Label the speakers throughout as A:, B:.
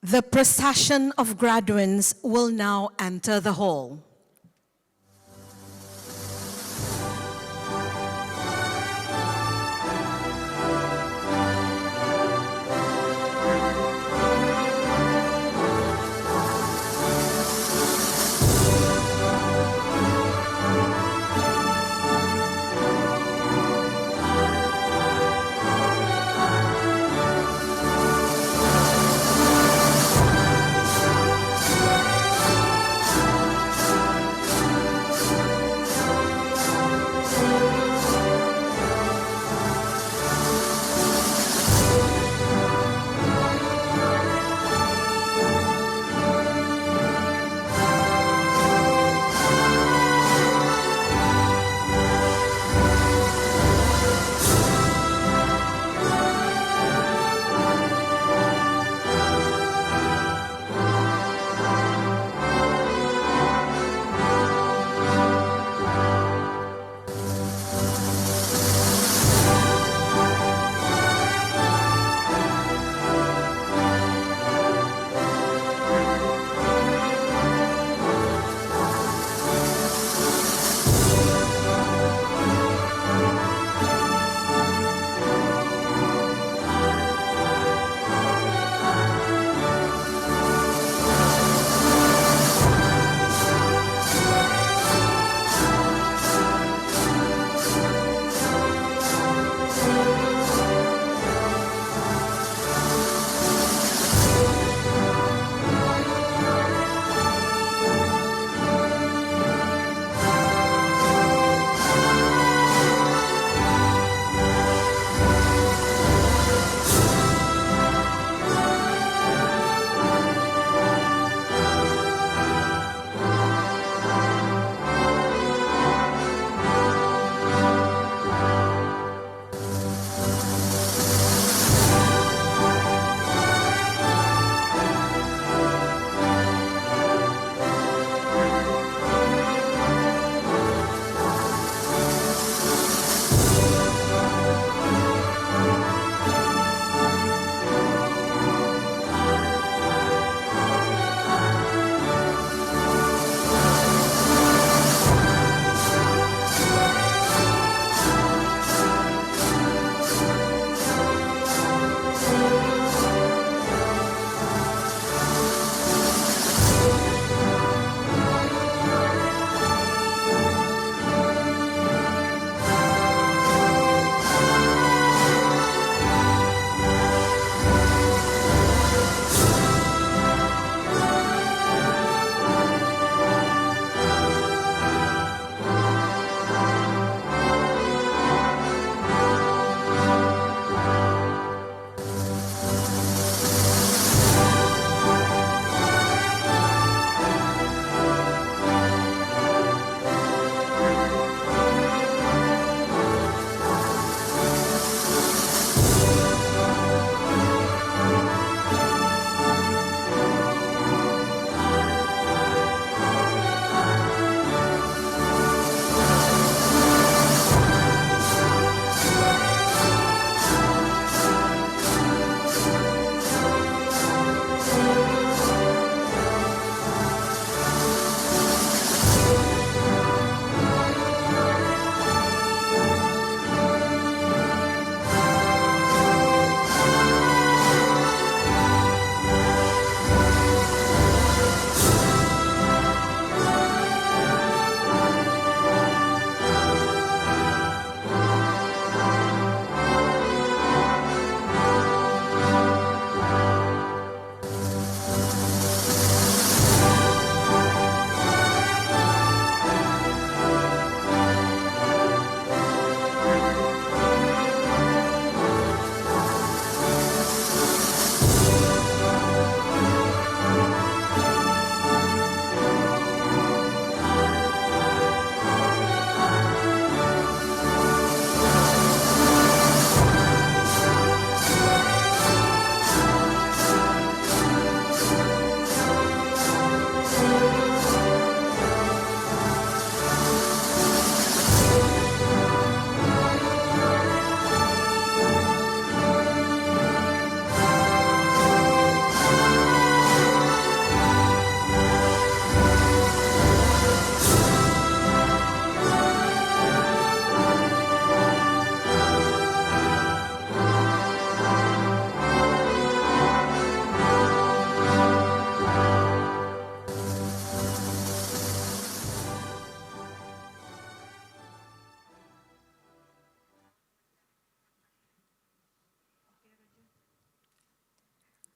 A: The procession of graduands will now enter the hall.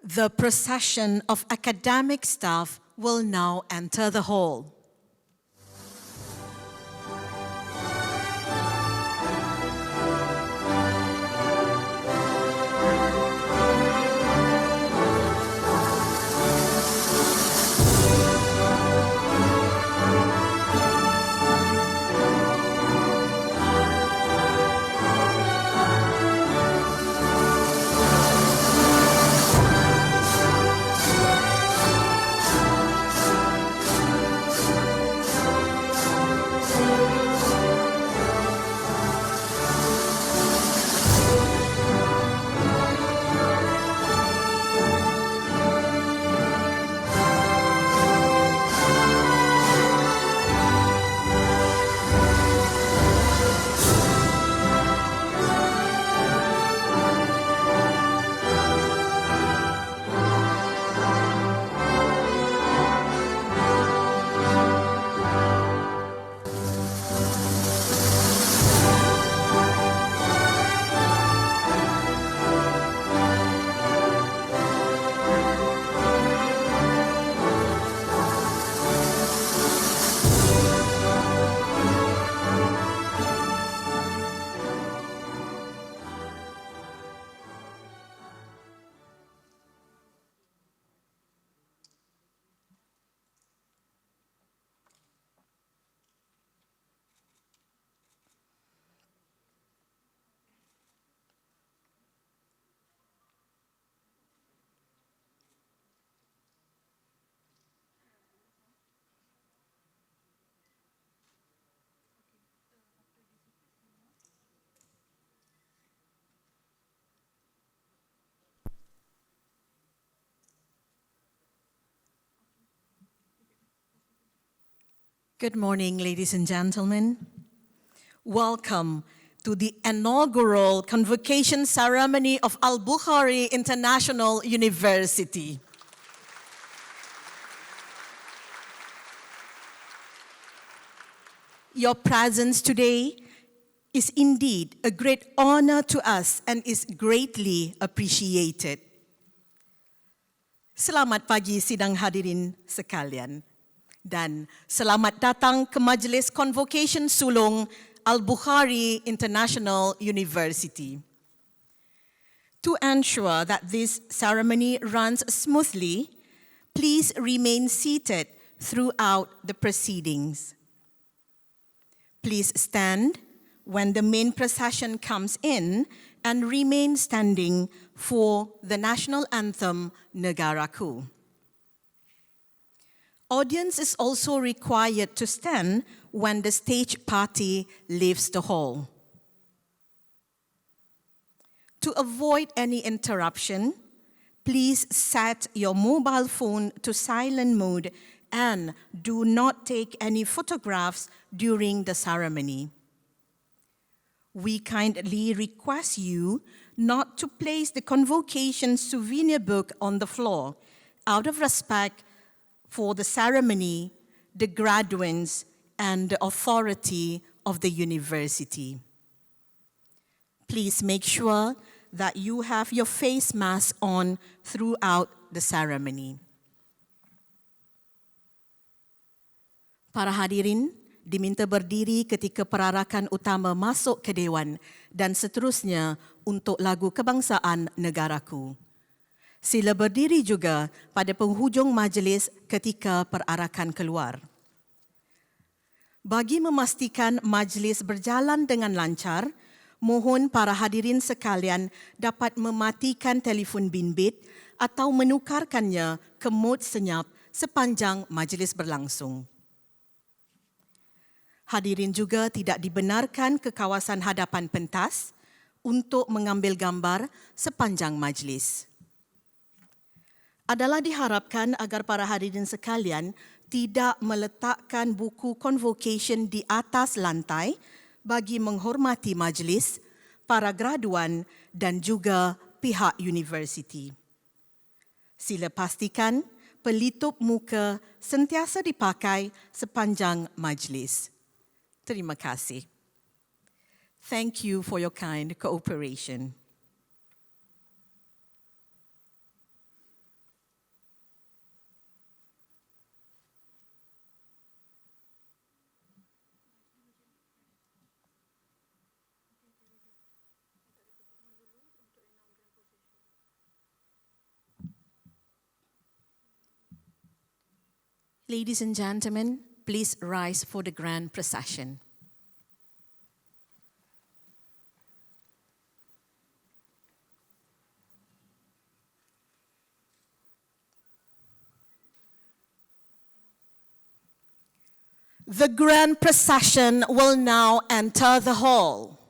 A: The procession of academic staff will now enter the hall. Good morning, ladies and gentlemen. Welcome to the inaugural Convocation ceremony of Albukhary International University. Your presence today is indeed a great honor to us and is greatly appreciated. Selamat pagi sidang hadirin sekalian. Dan selamat datang ke Majlis Convocation Sulung Albukhary International University. To ensure that this ceremony runs smoothly, please remain seated throughout the proceedings. Please stand when the main procession comes in and remain standing for the national anthem, Negaraku. Audience is also required to stand when the stage party leaves the hall. To avoid any interruption, please set your mobile phone to silent mode and do not take any photographs during the ceremony. We kindly request you not to place the Convocation souvenir book on the floor out of respect for the ceremony, the graduates, and the authority of the university. Please make sure that you have your face mask on throughout the ceremony. Para hadirin diminta berdiri ketika perarakan utama masuk ke Dewan dan seterusnya untuk lagu kebangsaan negaraku. Sila berdiri juga pada penghujung majlis ketika perarakan keluar. Bagi memastikan majlis berjalan dengan lancar, mohon para hadirin sekalian dapat mematikan telefon bimbit atau menukarkannya ke mod senyap sepanjang majlis berlangsung. Hadirin juga tidak dibenarkan ke kawasan hadapan pentas untuk mengambil gambar sepanjang majlis. Adalah diharapkan agar para hadirin sekalian tidak meletakkan buku Convocation di atas lantai bagi menghormati majlis, para graduan dan juga pihak universiti. Sila pastikan pelitup muka sentiasa dipakai sepanjang majlis. Terima kasih. Thank you for your kind cooperation. Ladies and gentlemen, please rise for the grand procession. The grand procession will now enter the hall.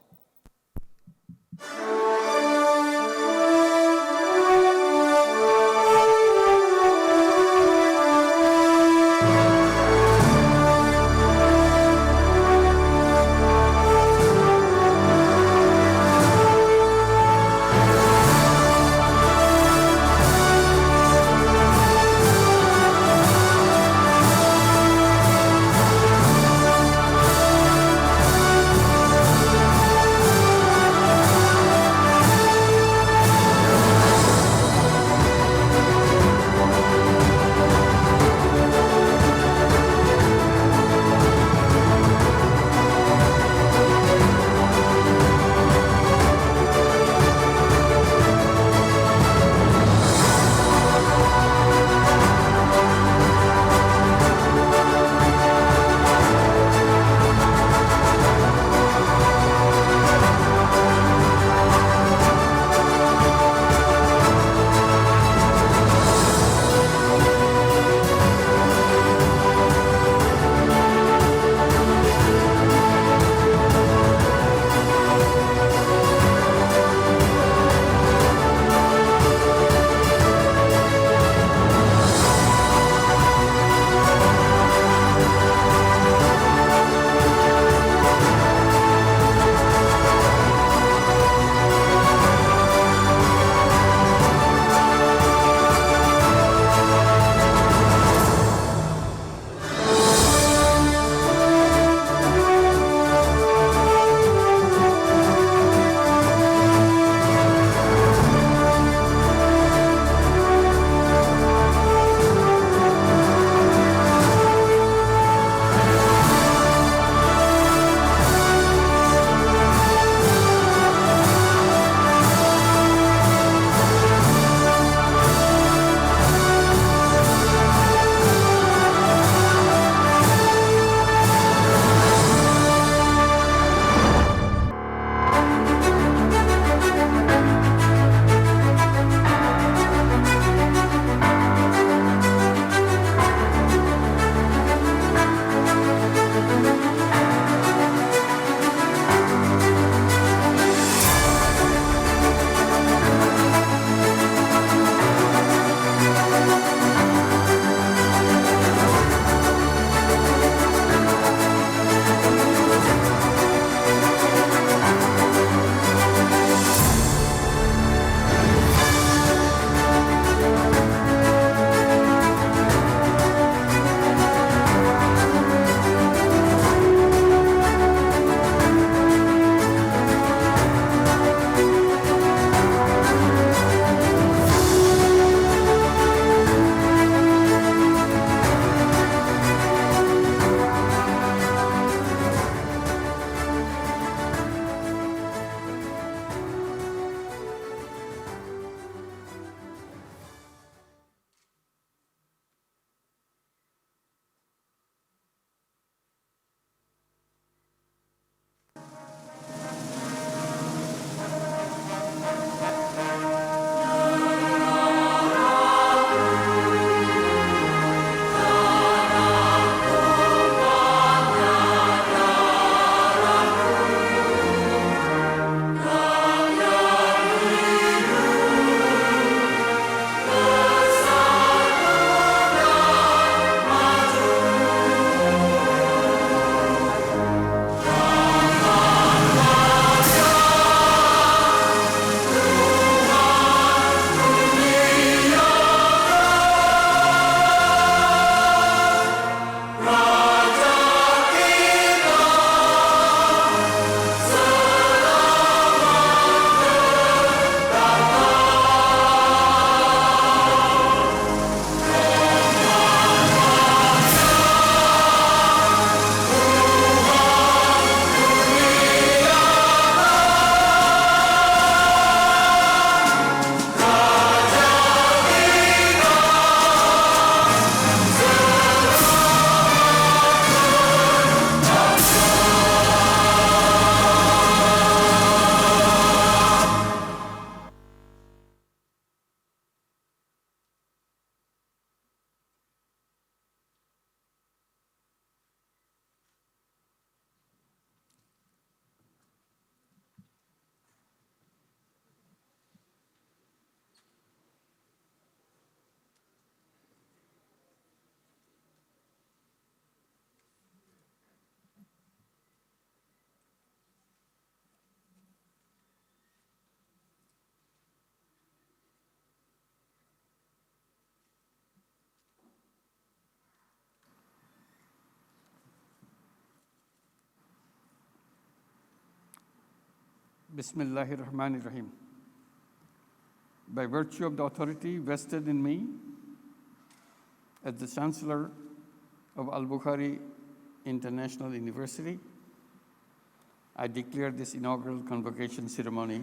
B: Bismillahir Rahmanir Rahim. By virtue of the authority vested in me as the Chancellor of Albukhary International University, I declare this inaugural convocation ceremony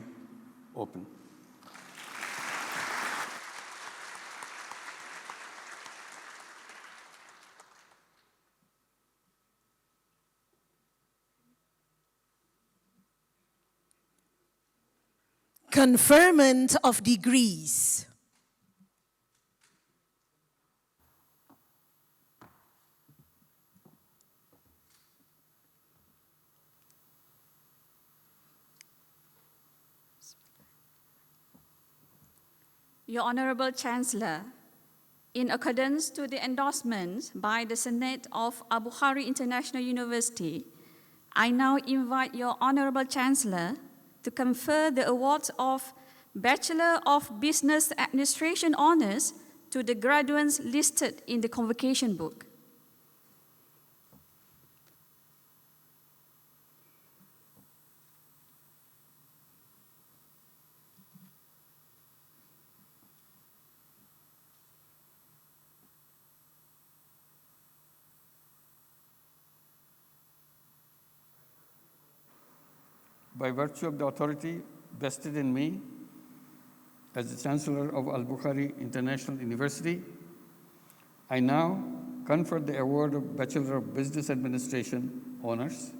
B: open.
A: Conferment of degrees.
C: Your Honorable Chancellor, in accordance to the endorsement by the Senate of Albukhary International University, I now invite your Honorable Chancellor to confer the awards of Bachelor of Business Administration honors to the graduates listed in the convocation book.
B: By virtue of the authority vested in me as the Chancellor of Albukhary International University, I now confer the award of Bachelor of Business Administration honors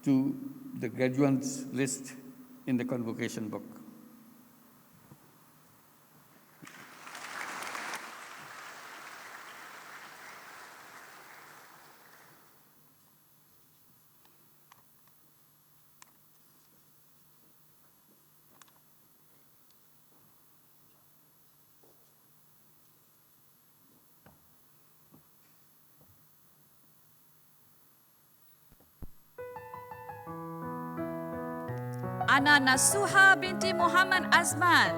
B: to the graduates list in the convocation book.
C: Ana Nasuha binti Muhammad Azman.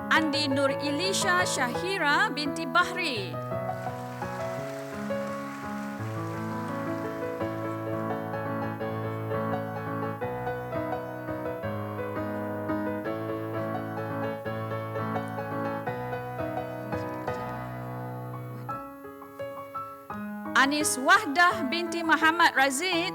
C: Andi Nur Ilisha Shahira binti Bahri. Anis Wahdah binti Muhammad Razid.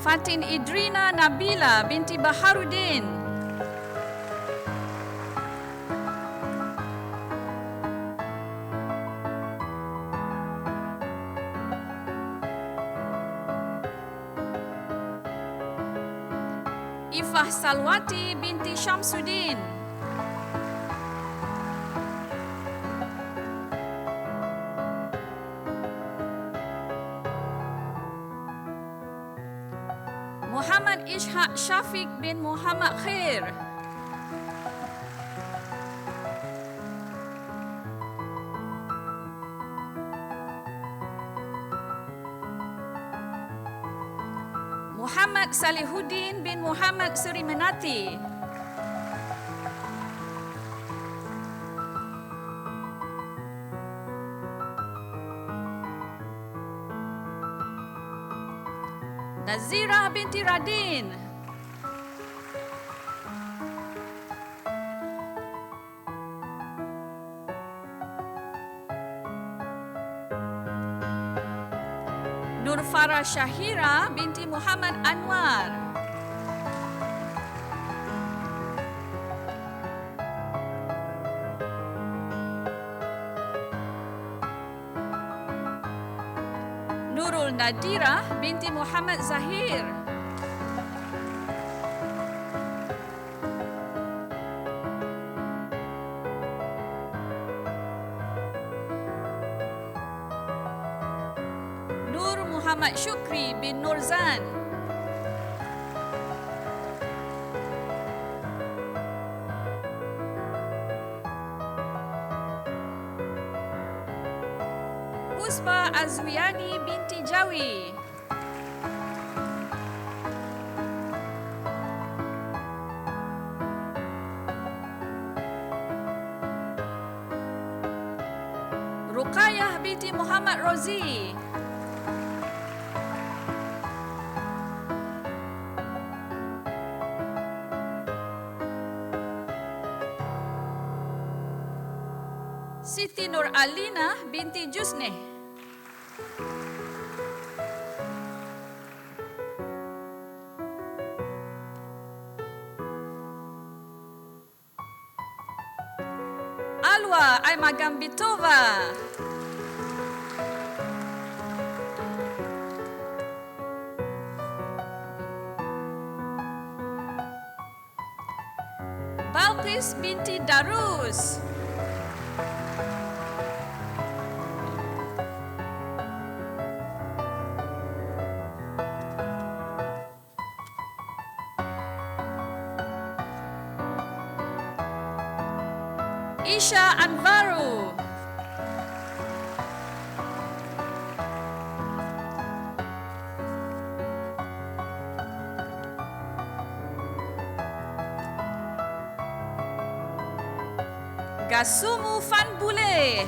C: Fatin Idrina Nabila binti Baharuddin. Ifah Salwati binti Syamsuddin. Muhammad Ishaq Syafiq bin Muhammad Khair. Muhammad Salihuddin bin Muhammad Surimanati. Nazira binti Radin. Nur Farah Syahira binti Muhammad Anwar. Nurul Nadira binti Muhammad Zahir. Nur Muhammad Syukri bin Nurzan. Azwiani binti Jawi. Ruqayyah binti Muhammad Rozi. Siti Nur Alina binti Jusneh. Alwa Aimagambitova. Balqis binti Darus. Isha Anvaru. Gasumu Fanbule.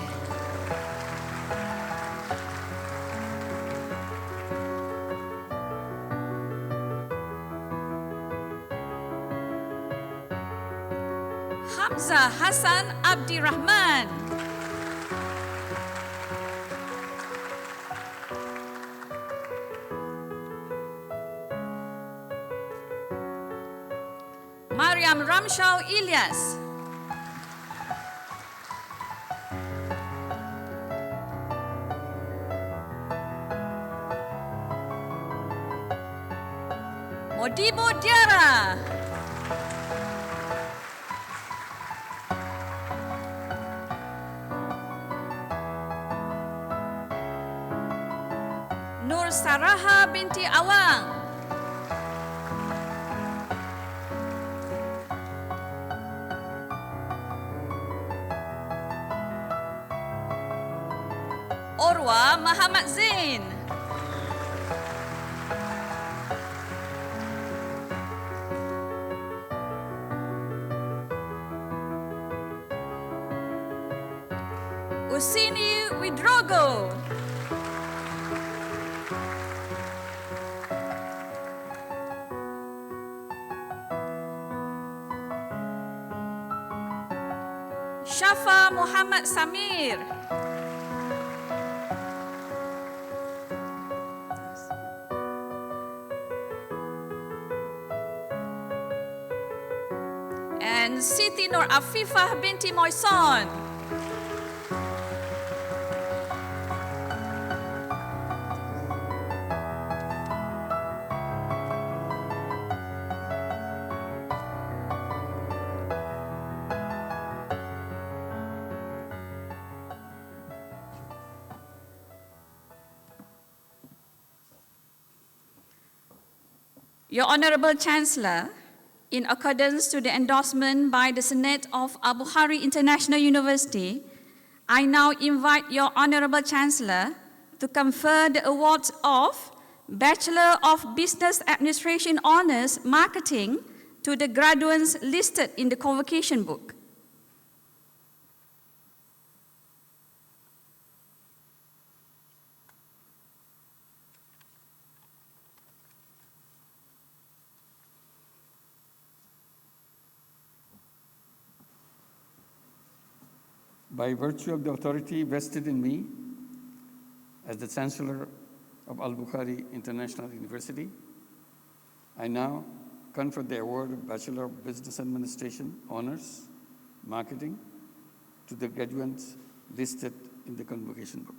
C: Hamzah Hassan Abdirahman. Mariam Ramshau Ilyas. Modibo Diara. Nur Saraha binti Awang. Orwa Muhammad Zain. Usini Widrogo. Shafa Muhammad Samir. And Siti Nur Afifah binti Moison. Your Honorable Chancellor, in accordance to the endorsement by the Senate of Albukhary International University, I now invite your Honorable Chancellor to confer the awards of Bachelor of Business Administration Honours Marketing to the graduates listed in the Convocation book.
B: By virtue of the authority vested in me as the Chancellor of Albukhary International University, I now confer the award of Bachelor of Business Administration Honours Marketing to the graduates listed in the Convocation book.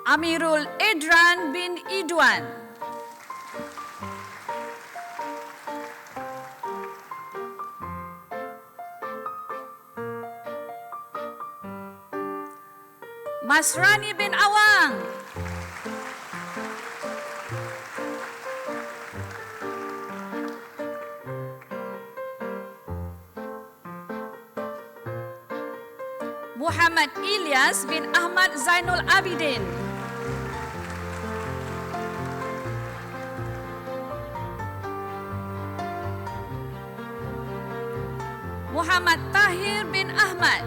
C: Amirul Edran bin Idwan. Masrani bin Awang. Muhammad Ilyas bin Ahmad Zainul Abidin. Muhammad Tahir bin Ahmad.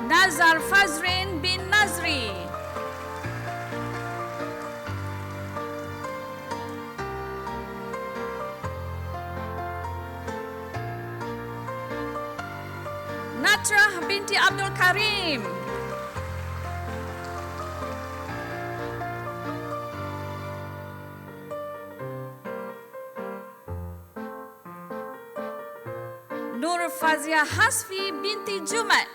C: Nazar Fazrin bin Nazri. Natrah binti Abdul Karim. Nur Fazia Hasfi binti Jumat.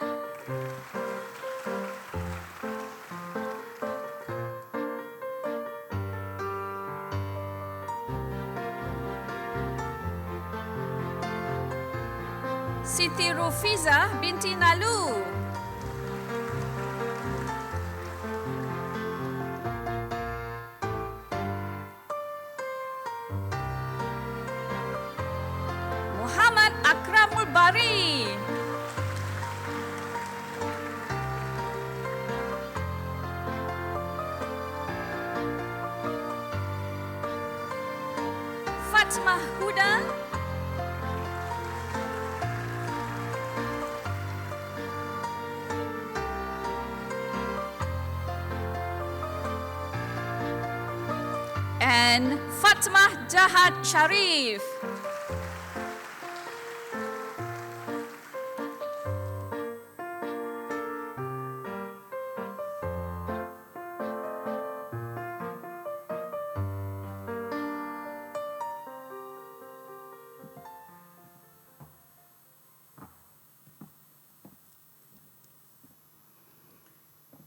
C: Siti Rufiza binti Nalu. Muhammad Akramul Bari. Fatmah Huda. And Fatmah Jahad Sharif.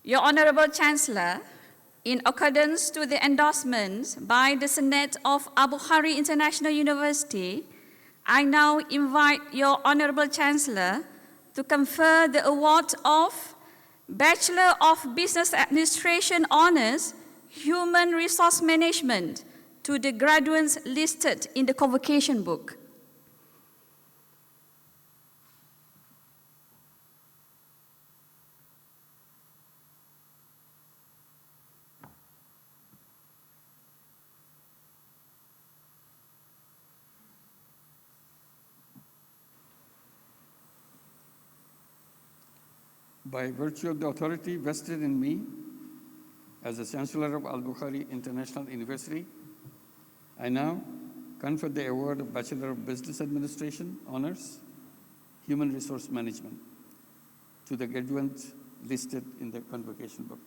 C: Your Honorable Chancellor, in accordance to the endorsements by the Senate of Albukhary International University, I now invite your Honorable Chancellor to confer the award of Bachelor of Business Administration Honours, Human Resource Management to the graduates listed in the Convocation book.
B: By virtue of the authority vested in me as the Chancellor of Albukhary International University, I now confer the award of Bachelor of Business Administration Honours, Human Resource Management to the graduates listed in the Convocation book.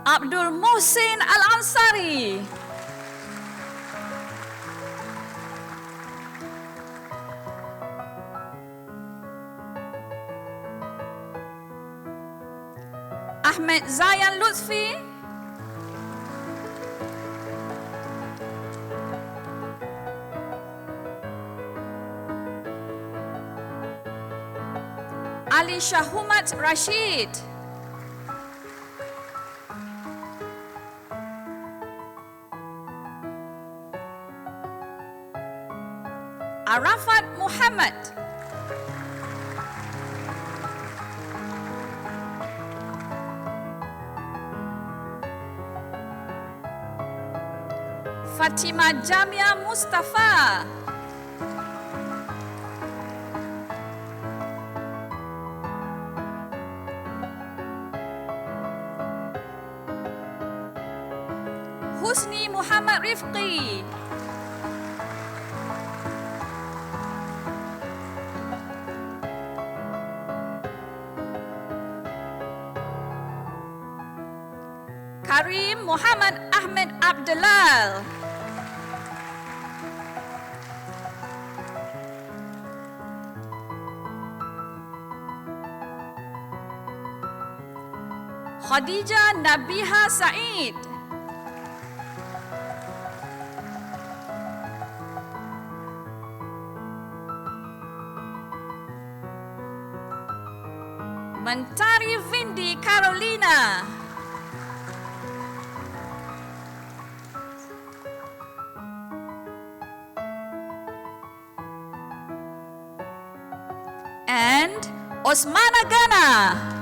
C: Abdul Muhsin Al-Ansari. Ahmed Zayan Lutfi. Ali Shahumat Rashid. Arafat Muhammad. Fatima Jamia Mustafa. Husni Muhammad Rifqi. Karim Muhammad Ahmed Abdullah. Khadijah Nabiha Said. Mentari Vindi Carolina. And Osmana Gana.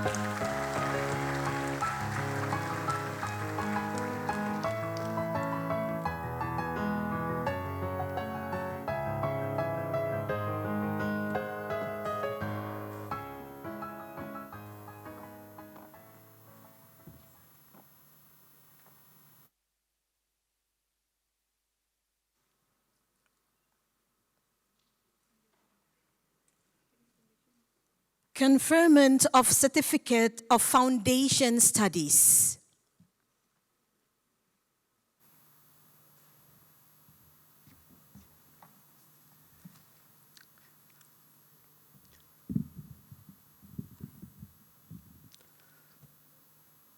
A: Conferment of Certificate of Foundation Studies.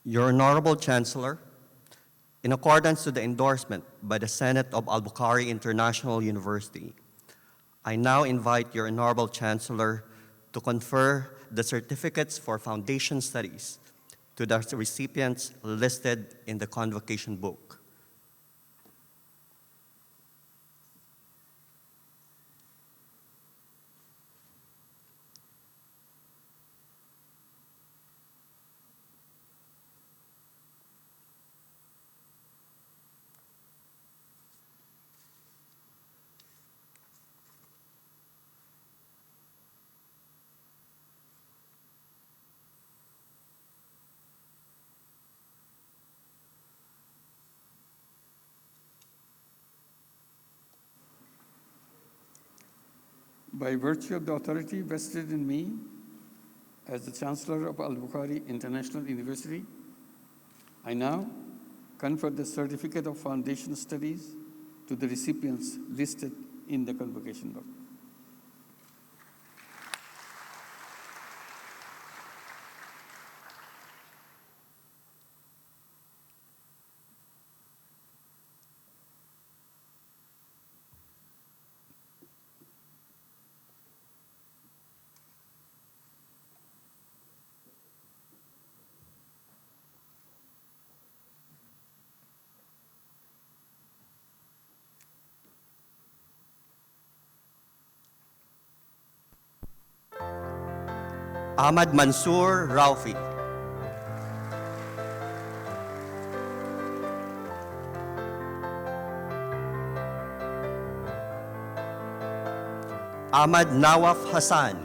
D: Your Honorable Chancellor, in accordance to the endorsement by the Senate of Albukhary International University, I now invite your Honorable Chancellor to confer the certificates for foundation studies to the recipients listed in the Convocation book.
B: By virtue of the authority vested in me as the Chancellor of Albukhary International University, I now confer the Certificate of Foundation Studies to the recipients listed in the Convocation book.
D: Ahmad Mansoor Raufi. Ahmad Nawaf Hassan.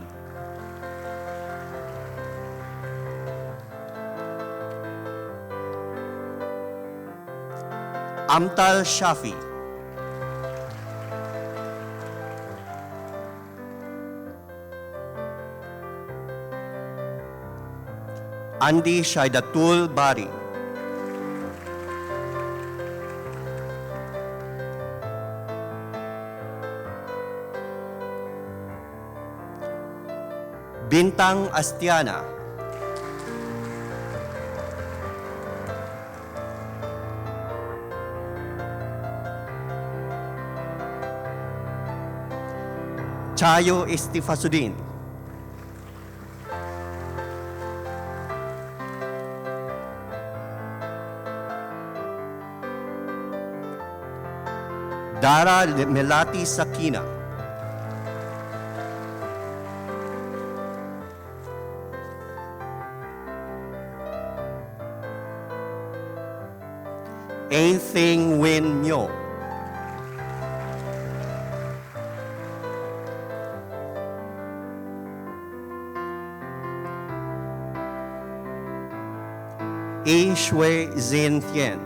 D: Amtal Shafi. Andi Shaidatul Bari. Bintang Astiana. Chayo Istifasudin. Dara Melati Sakina. Ainthing Win Myo. Shui Zin Thien.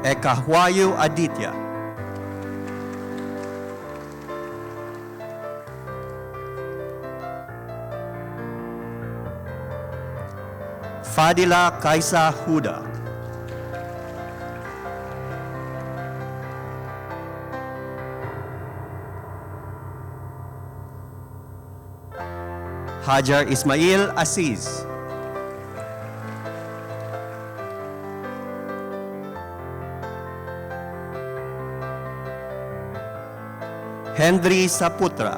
D: Ekahwayu Aditya. Fadila Kaisa Huda. Hajar Ismail Aziz. Henry Saputra.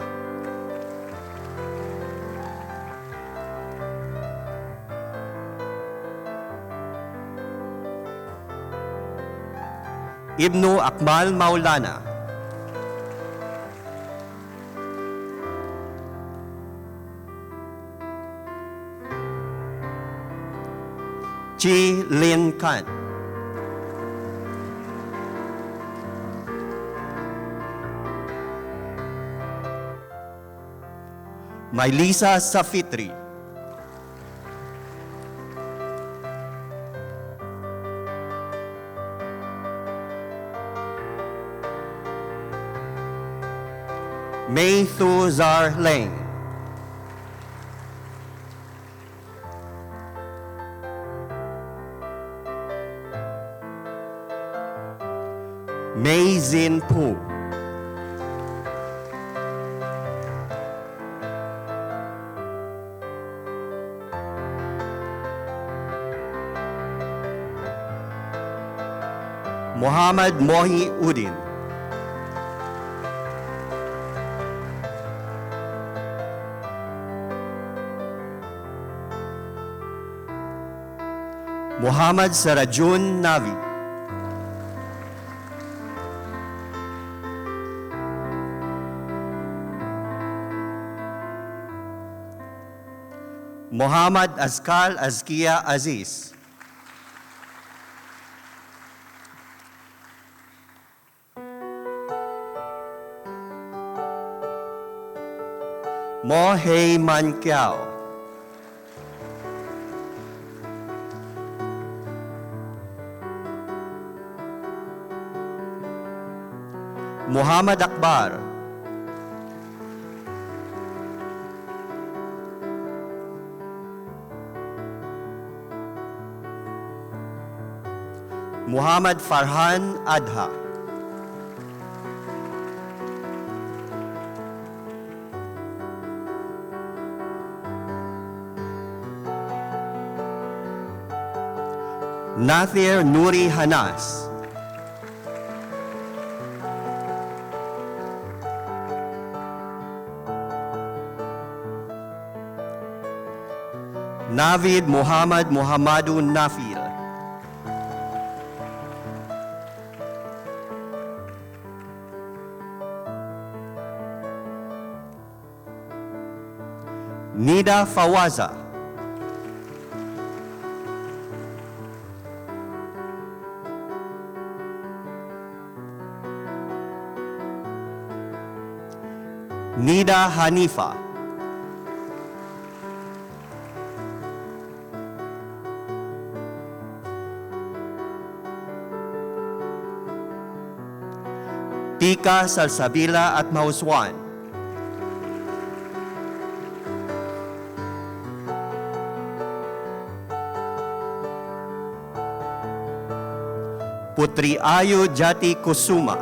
D: Ibnu Akmal Maulana. Chi Lin Khan. Mailisa Safitri. Mei Thu Zar Leng. Mei Zin Pu. Muhammad Mohi Udin. Muhammad Sarajun Navi. Muhammad Azkal Azkia Aziz. Mo Hei Man Kiao. Muhammad Akbar. Muhammad Farhan Adha. Nathir Nuri Hanas. Navid Muhammad Muhammadu Nafil. Nida Fawaza. Nida Hanifa. Tika Salsabila at Mauswan. Putri Ayu Jati Kusuma.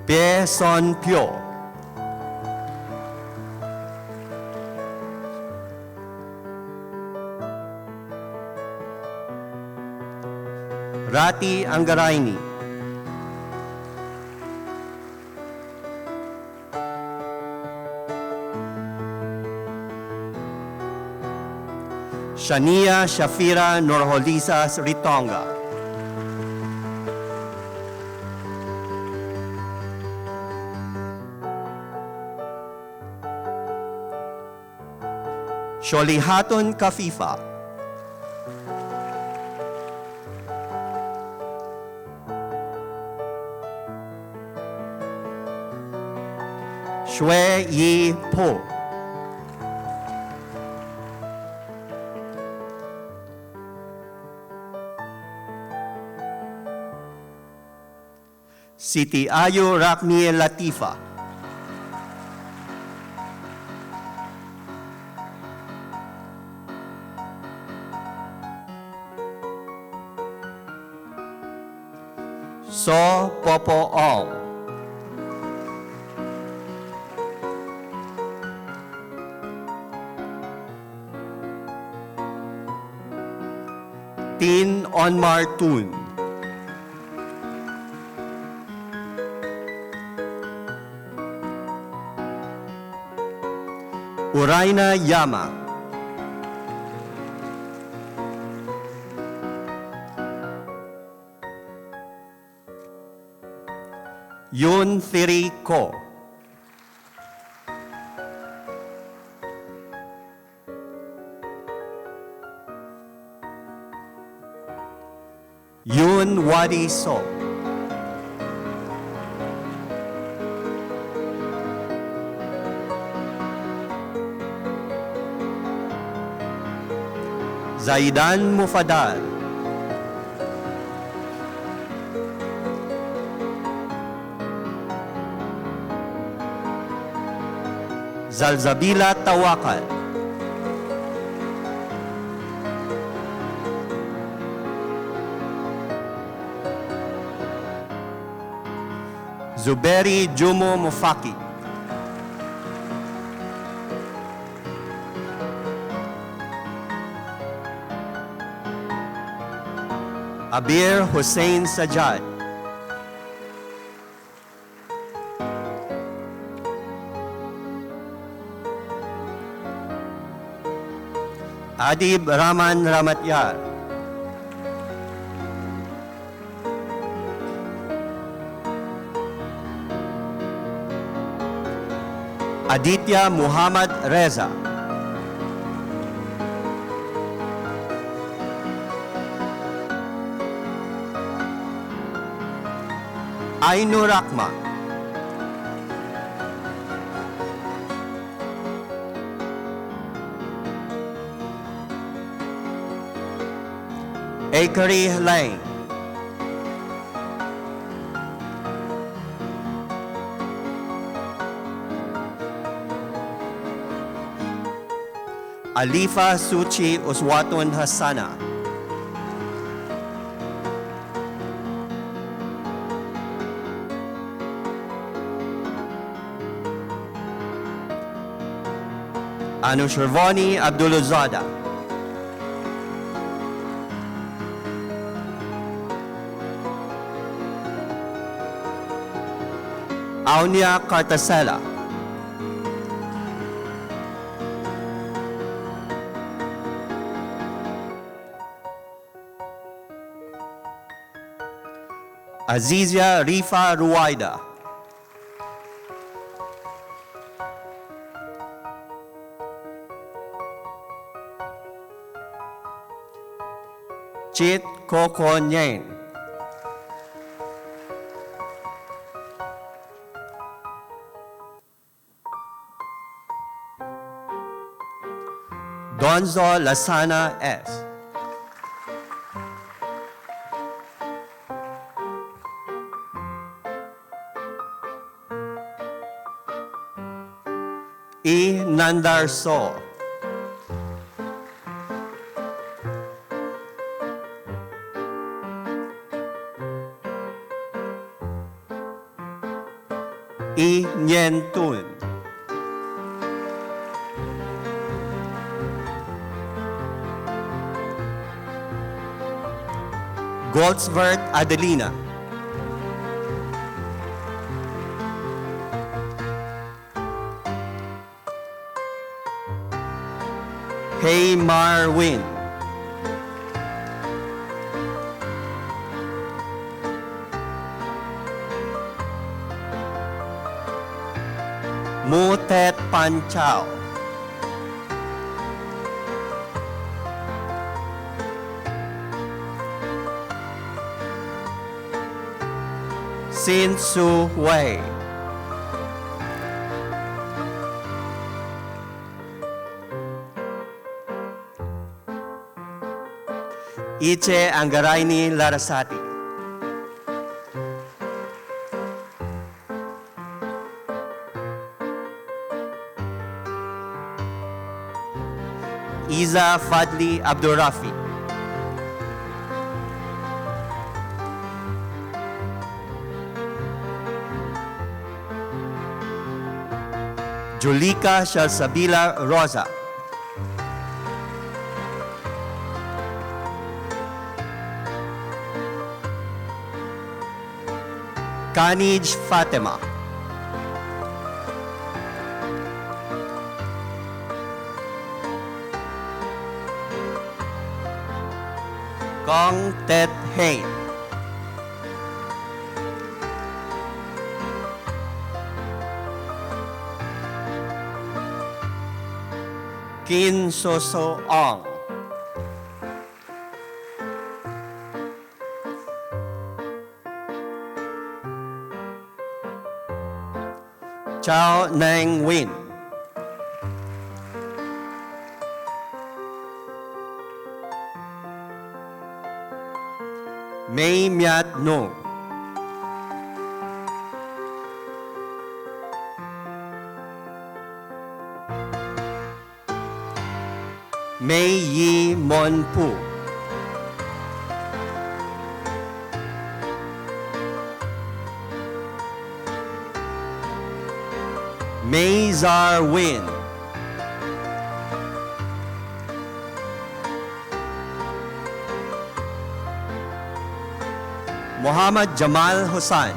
D: Pie Son Pyo. Rati Angaraini. Shania Shafira Norholisa Ritonga. Sholihatun Kafifa. Shwe Yi Po. Siti Ayu Rakmi Latifa. So Popo Ong. Tin Onmar Tun. Uraina Yama. Yun Thiri Ko. Yun Wadi So. Zaidan Mufadal. Zalzabila Tawakal. Zuberi Jumo Mufaki. Abir Hussein Sajad. Adib Rahman Ramatyar. Aditya Muhammad Reza. Ainur Rahma. Akari Lane. Alifa Suchi Uswatun Hassana. Anushirvani Abdulazada. Aunia Cartasela. Azizia Rifa Ruwaida. Chit Koko Nyen. Donzo Lasana S. E. Nandar So. E. Nyen Tun. Goldsworth Adelina. Hey Marwin. Mutet Panchao. Sin Su Wei. Iche Angaraini Larasati. Iza Fadli Abdurrafi. Julika Shalsabila Rosa. Kanij Fatima. Kong Tet Hain. Kin Soso Ong. Chao Nang Win. May Myat No. May Yi Mon Pu. May Zar Win. Muhammad Jamal Hussain.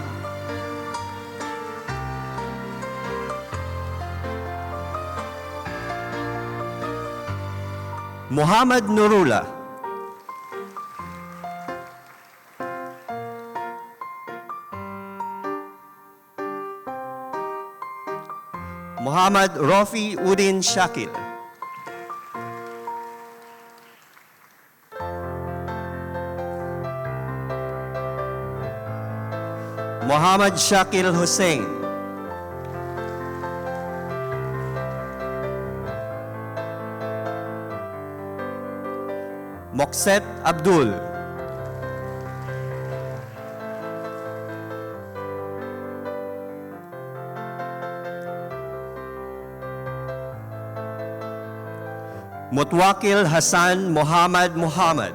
D: Muhammad Nurullah. Muhammad Rafi Udin Shakil. Muhammad Shakil Hussain. Mokset Abdul. Mutwakil Hassan Muhammad Muhammad.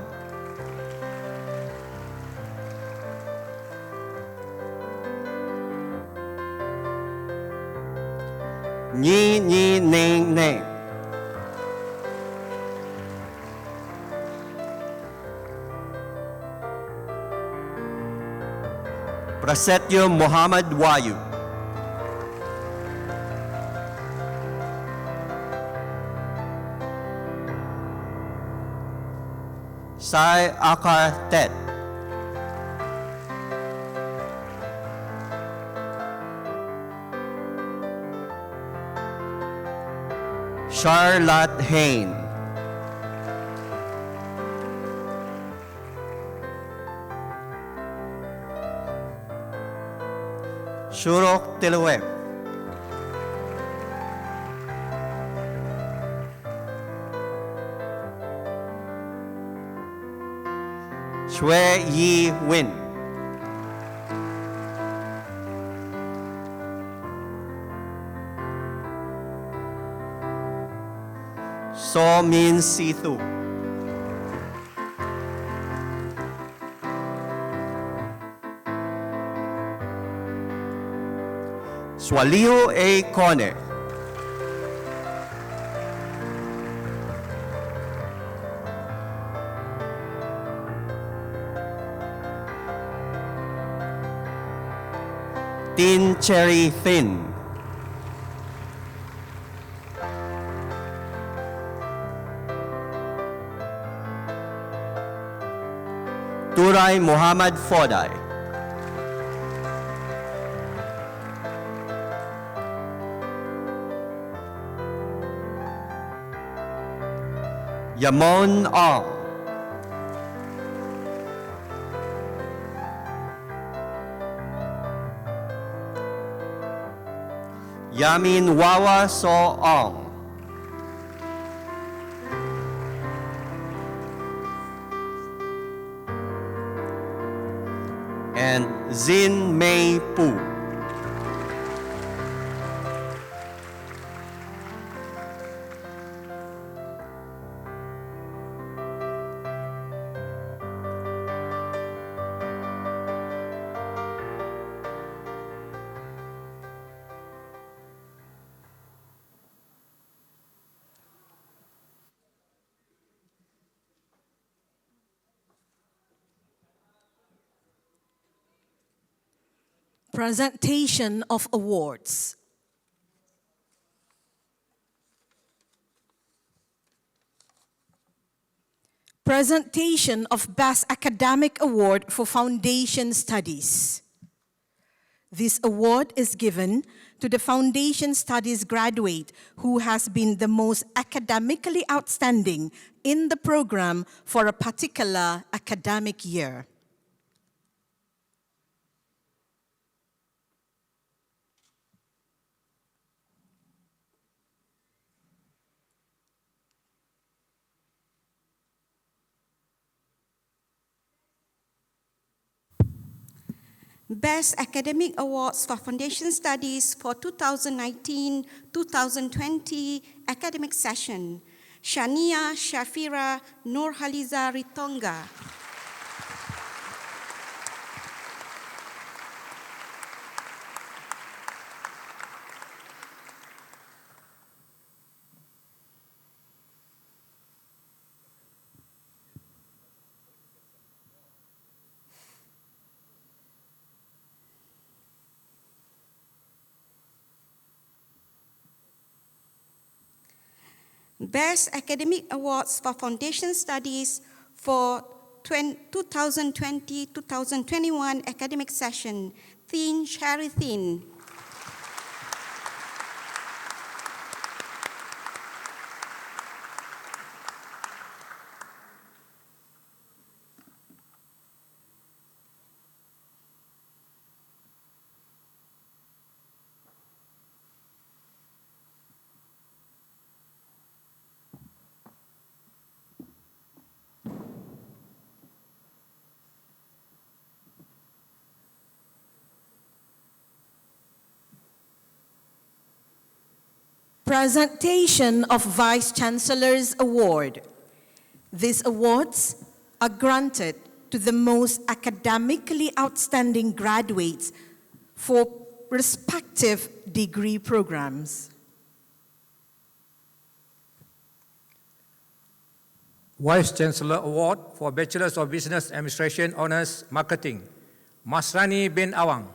D: Nyi Nyi Neng Neng. Prasetyo Muhammad Wayu. Sai Akar Tet. Charlotte Hain. Shurok Tilwek. Shwe Yi Win. So Min Situ. Swaliho A. Kone. Tin Cherry Thin. Turay Muhammad Foday. Yamon Ong. Yamin Wawa So Ong. And Zin Mei Pu.
A: Presentation of awards. Presentation of Best Academic Award for Foundation Studies. This award is given to the Foundation Studies graduate who has been the most academically outstanding in the program for a particular academic year.
E: Best Academic Awards for Foundation Studies for 2019-2020 academic session. Shania Shafira Nurhaliza Ritonga. Best Academic Awards for Foundation Studies for 2020-2021 academic session. Thin Sherry Thin.
A: Presentation of Vice Chancellor's Award. These awards are granted to the most academically outstanding graduates for respective degree programs.
F: Vice Chancellor Award for Bachelors of Business Administration Honours Marketing, Masrani bin Awang.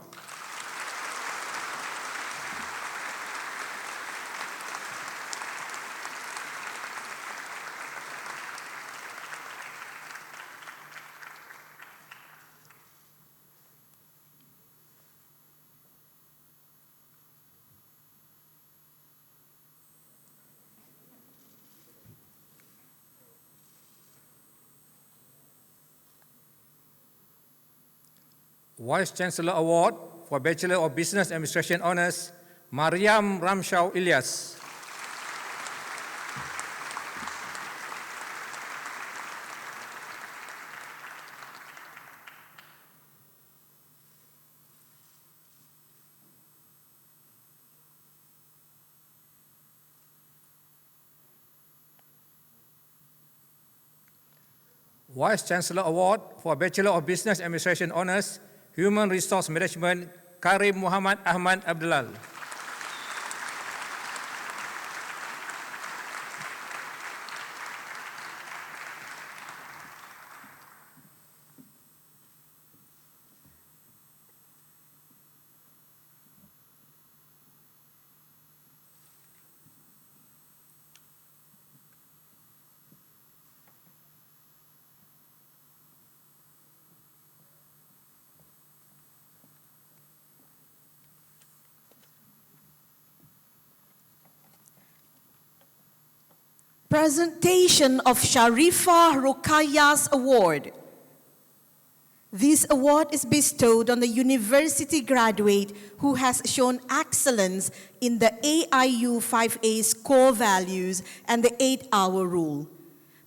F: Vice Chancellor Award for Bachelor of Business Administration Honours, Mariam Ramshau Ilyas. Vice Chancellor Award for Bachelor of Business Administration Honours, Human Resource Management, Karim Muhammad Ahmad Abdulal.
A: Presentation of Sharifa Rokaya's Award. This award is bestowed on the university graduate who has shown excellence in the AIU 5A's core values and the 8-hour rule.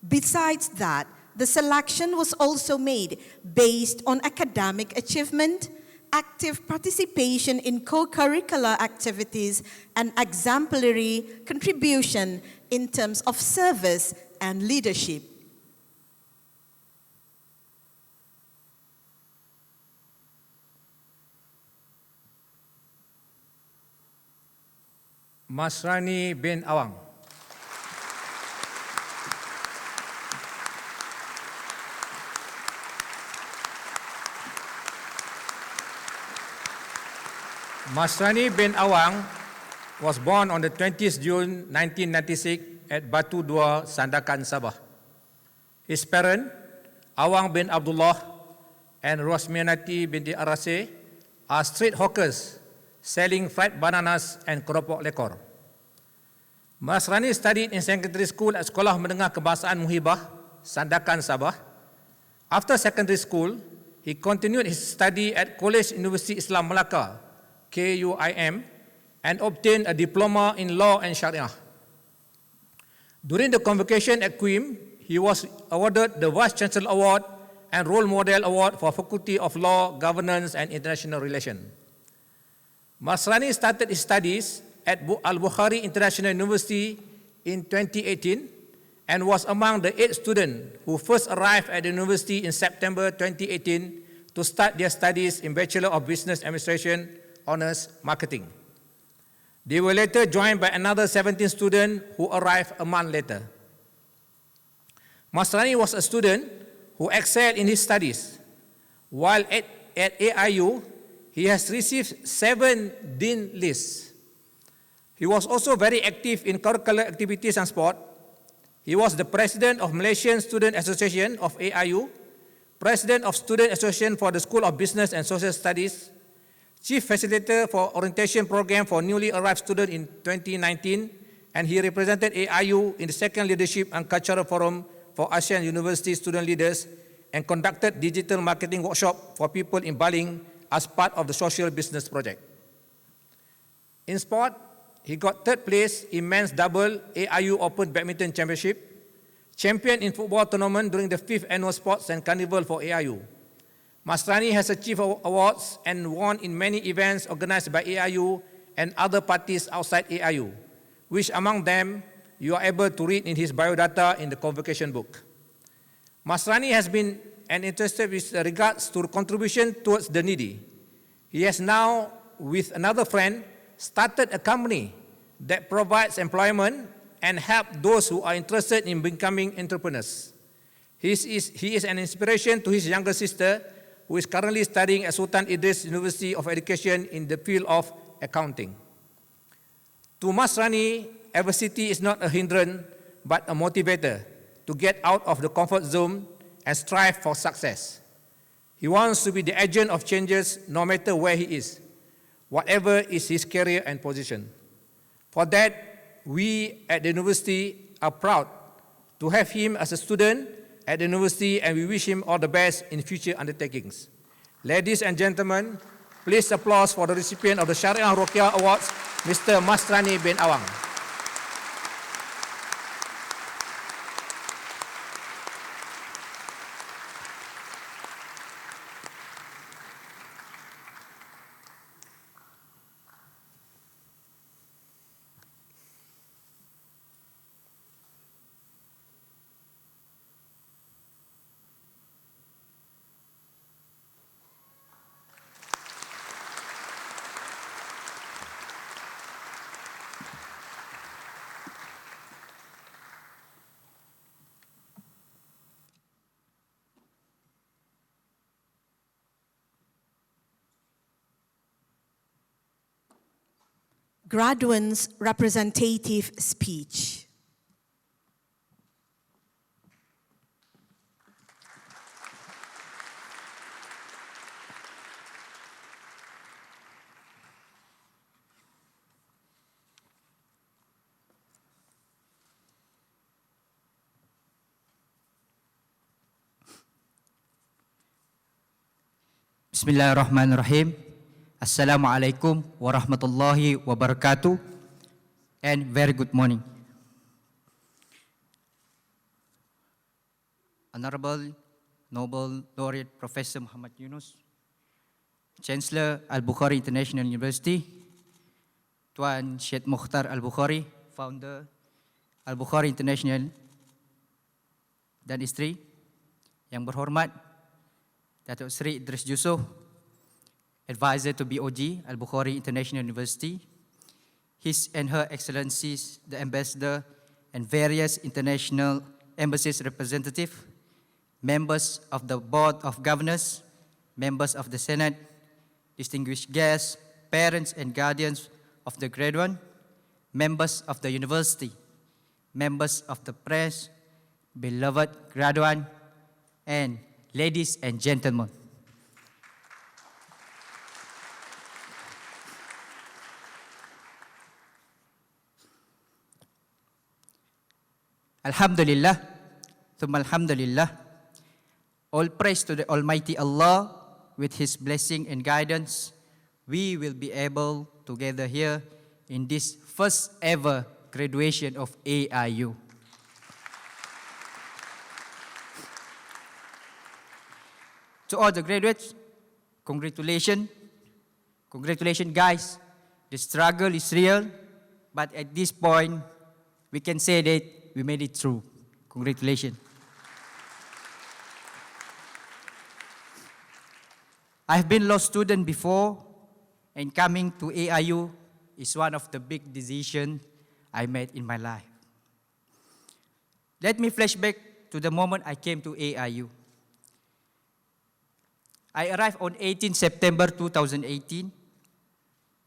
A: Besides that, the selection was also made based on academic achievement, active participation in co-curricular activities, and exemplary contribution in terms of service and leadership.
F: Masrani bin Awang. Masrani bin Awang was born on the 20th June 1996 at Batu Dua, Sandakan, Sabah. His parents, Awang bin Abdullah and Rosmianati binti Arase, are street hawkers selling fried bananas and keropok lekor. Masrani studied in secondary school at Sekolah Menengah Kebangsaan Muhibah, Sandakan, Sabah. After secondary school, he continued his study at College University Islam Melaka, KUIM, and obtained a diploma in law and Sharia. During the convocation at QUIM, he was awarded the Vice Chancellor Award and Role Model Award for Faculty of Law, Governance and International Relations. Masrani started his studies at Albukhary International University in 2018 and was among the 8 students who first arrived at the university in September 2018 to start their studies in Bachelor of Business Administration, Honours Marketing. They were later joined by another 17 students who arrived a month later. Masrani was a student who excelled in his studies. While at AIU, he has received 7 Dean lists. He was also very active in curricular activities and sport. He was the president of Malaysian Student Association of AIU, president of Student Association for the School of Business and Social Studies, chief facilitator for orientation program for newly arrived students in 2019, and he represented AIU in the second Leadership and Cultural Forum for ASEAN University Student Leaders and conducted digital marketing workshop for people in Baling as part of the social business project. In sport, he got 3rd place in men's double AIU Open Badminton Championship, champion in football tournament during the 5th Annual Sports and Carnival for AIU. Masrani has achieved awards and won in many events organized by AIU and other parties outside AIU, which among them you are able to read in his biodata in the Convocation book. Masrani has been interested with regards to contribution towards the needy. He has now, with another friend, started a company that provides employment and help those who are interested in becoming entrepreneurs. He is an inspiration to his younger sister, who is currently studying at Sultan Idris University of Education in the field of accounting. To Masrani, adversity is not a hindrance, but a motivator to get out of the comfort zone and strive for success. He wants to be the agent of changes no matter where he is, whatever is his career and position. For that, we at the university are proud to have him as a student at the university, and we wish him all the best in future undertakings. Ladies and gentlemen, please applause for the recipient of the Sharia Ruqyah Awards, Mr. Masrani bin Awang.
A: Graduates' representative speech.
G: Bismillahirrahmanirrahim. Assalamualaikum warahmatullahi wabarakatuh, and very good morning. Honorable Nobel Laureate Professor Muhammad Yunus, Chancellor Albukhary International University, Tuan Syed Mukhtar Albukhary, Founder Albukhary International, dan isteri, yang berhormat Datuk Seri Idris Yusof, Advisor to BOG, Albukhary International University, His and Her Excellencies, the Ambassador and various international embassies representative, members of the Board of Governors, members of the Senate, distinguished guests, parents and guardians of the graduate, members of the university, members of the press, beloved graduate, and ladies and gentlemen. Alhamdulillah, thumma alhamdulillah. All praise to the Almighty Allah. With His blessing and guidance, we will be able to gather here in this first ever graduation of AIU. To all the graduates, congratulations. Congratulations, guys. The struggle is real, but at this point, we can say that we made it through. Congratulations. I've been law student before, and coming to AIU is one of the big decisions I made in my life. Let me flash back to the moment I came to AIU. I arrived on 18 September 2018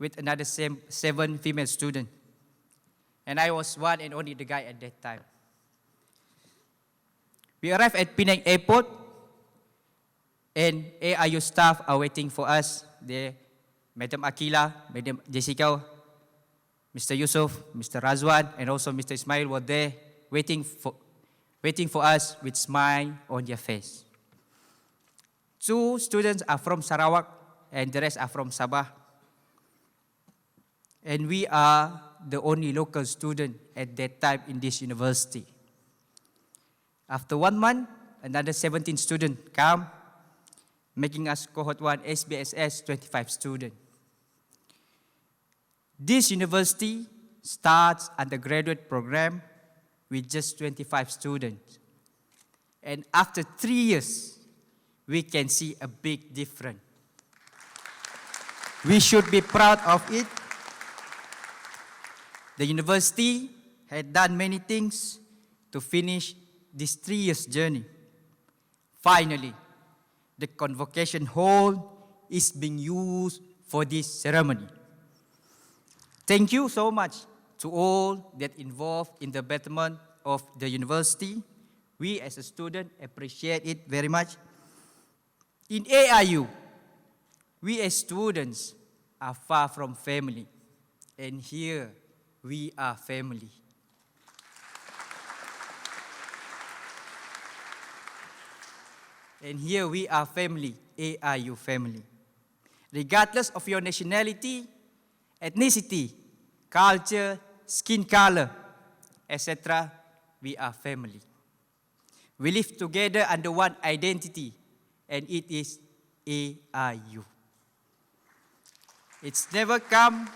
G: with another 7 female students, and I was one and only the guy at that time. We arrived at Penang Airport, and AIU staff are waiting for us there. Madam Akila, Madam Jessica, Mr. Yusuf, Mr. Razwan, and also Mr. Ismail were there waiting for us with smile on their face. 2 students are from Sarawak, and the rest are from Sabah. And we are the only local student at that time in this university. After 1 month, another 17 students come, making us cohort 1 SBSS 25 students. This university starts undergraduate program with just 25 students. And after 3 years, we can see a big difference. We should be proud of it. The university had done many things to finish this 3 years journey. Finally, the Convocation hall is being used for this ceremony. Thank you so much to all that involved in the betterment of the university. We as a student appreciate it very much. In AIU, we as students are far from family, and here we are family. And here we are family, AIU family. Regardless of your nationality, ethnicity, culture, skin color, etc., we are family. We live together under one identity, and it is AIU. It's never come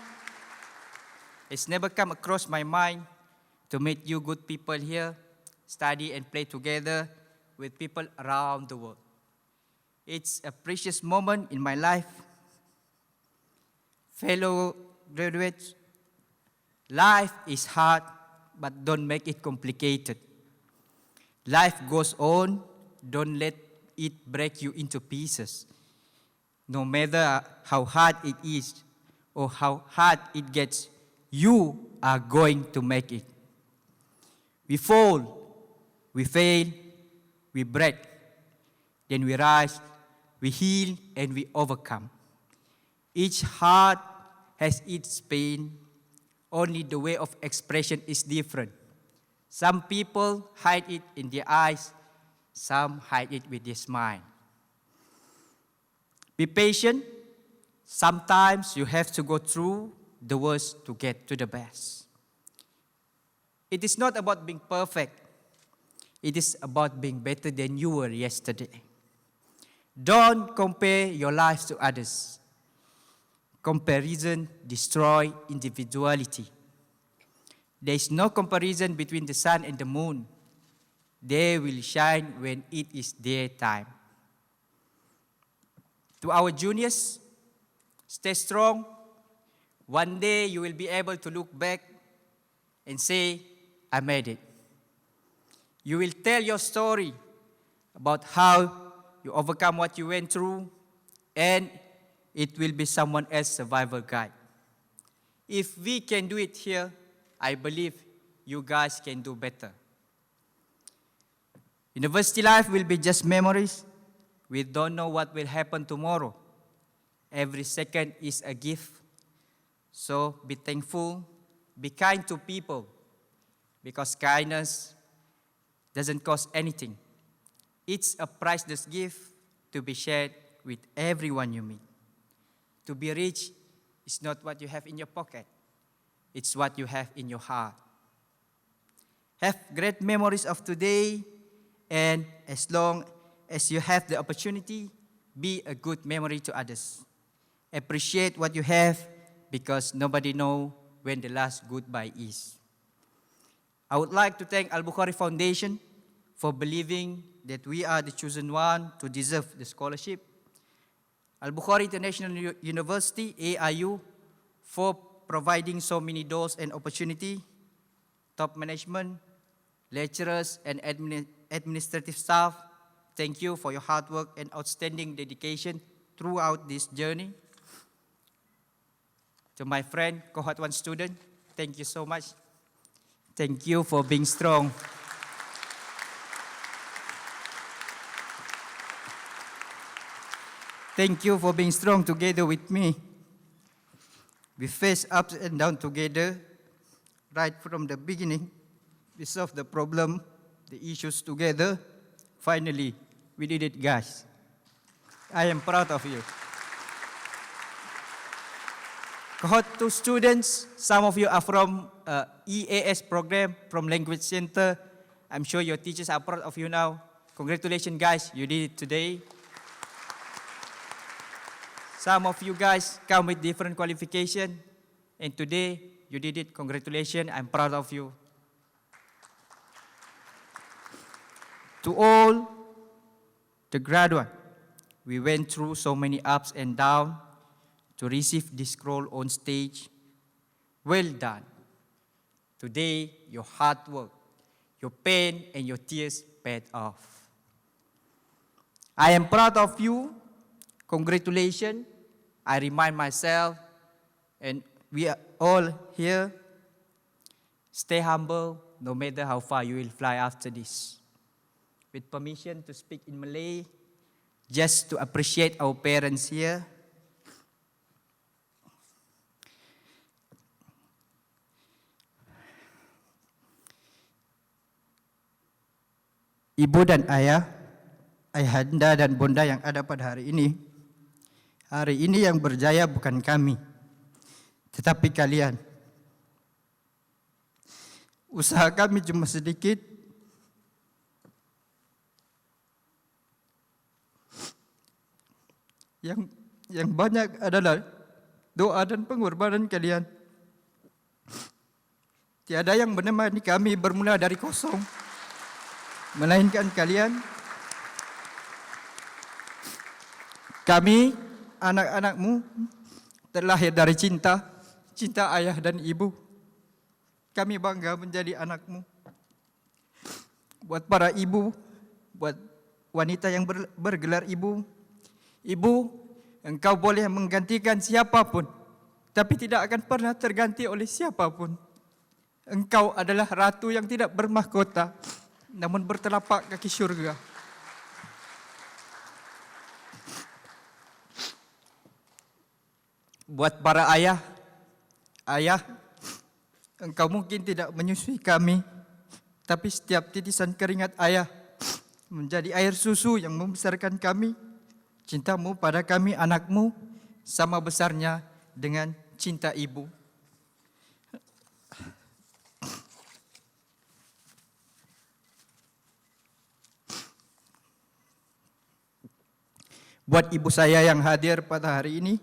G: across my mind to meet you good people here, study and play together with people around the world. It's a precious moment in my life. Fellow graduates, life is hard, but don't make it complicated. Life goes on, don't let it break you into pieces. No matter how hard it is or how hard it gets, you are going to make it. We fall, we fail, we break, then we rise, we heal, and we overcome. Each heart has its pain, only the way of expression is different. Some people hide it in their eyes, some hide it with their smile. Be patient. Sometimes you have to go through the worst to get to the best. It is not about being perfect. It is about being better than you were yesterday. Don't compare your life to others. Comparison destroys individuality. There is no comparison between the sun and the moon. They will shine when it is their time. To our juniors, stay strong. One day you will be able to look back and say, I made it. You will tell your story about how you overcome what you went through, and it will be someone else's survival guide. If we can do it here, I believe you guys can do better. University life will be just memories. We don't know what will happen tomorrow. Every second is a gift. So be thankful, be kind to people, because kindness doesn't cost anything. It's a priceless gift to be shared with everyone you meet. To be rich is not what you have in your pocket. It's what you have in your heart. Have great memories of today, and as long as you have the opportunity, be a good memory to others. Appreciate what you have, because nobody knows when the last goodbye is. I would like to thank Albukhary Foundation for believing that we are the chosen one to deserve the scholarship. Albukhary International University, AIU, for providing so many doors and opportunity. Top management, lecturers, and administrative staff, thank you for your hard work and outstanding dedication throughout this journey. To my friend, cohort 1 student, thank you so much. Thank you for being strong. Thank you for being strong together with me. We faced ups and downs together right from the beginning. We solved the problem, the issues together. Finally, we did it, guys. I am proud of you. Cohort 2 students, some of you are from EAS program, from Language Center. I'm sure your teachers are proud of you now. Congratulations, guys, you did it today. Some of you guys come with different qualification, and today you did it. Congratulations, I'm proud of you. To all the graduates, we went through so many ups and downs to receive this scroll on stage. Well done. Today, your hard work, your pain, and your tears paid off. I am proud of you. Congratulations. I remind myself, and we are all here, stay humble no matter how far you will fly after this. With permission to speak in Malay, just to appreciate our parents here. Ibu dan ayah, ayahanda dan bunda yang ada pada hari ini yang berjaya bukan kami, tetapi kalian. Usaha kami cuma sedikit, yang banyak adalah doa dan pengorbanan kalian. Tiada yang menemani kami bermula dari kosong, melainkan kalian. Kami, anak-anakmu, terlahir dari cinta ayah dan ibu. Kami bangga menjadi anakmu. Buat para ibu, buat wanita yang bergelar ibu, engkau boleh menggantikan siapapun, tapi tidak akan pernah terganti oleh siapapun. Engkau adalah ratu yang tidak bermahkota, namun bertelapak kaki syurga. Buat para ayah, engkau mungkin tidak menyusui kami, tapi setiap titisan keringat ayah menjadi air susu yang membesarkan kami. Cintamu pada kami, anakmu, sama besarnya dengan cinta ibu. Buat ibu saya yang hadir pada hari ini,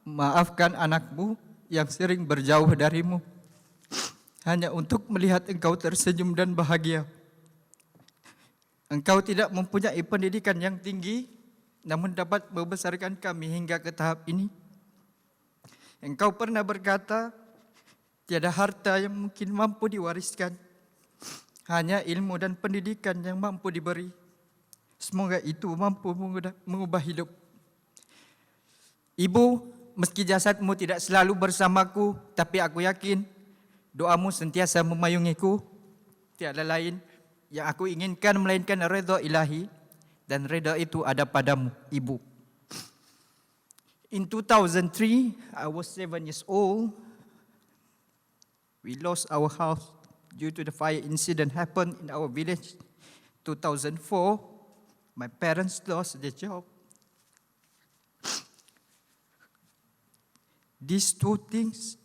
G: maafkan anakmu yang sering berjauh darimu, hanya untuk melihat engkau tersenyum dan bahagia. Engkau tidak mempunyai pendidikan yang tinggi, namun dapat membesarkan kami hingga ke tahap ini. Engkau pernah berkata, tiada harta yang mungkin mampu diwariskan, Hanya ilmu dan pendidikan yang mampu diberi. Semoga itu mampu mengubah hidup. Ibu, meski jasadmu tidak selalu bersamaku, tapi aku yakin doamu sentiasa memayungiku. Tiada lain yang aku inginkan melainkan redha ilahi, dan redha itu ada padamu, Ibu. In 2003, I was 7 years old. We lost our house due to the fire incident happened in our village. 2004, my parents lost their job. These two things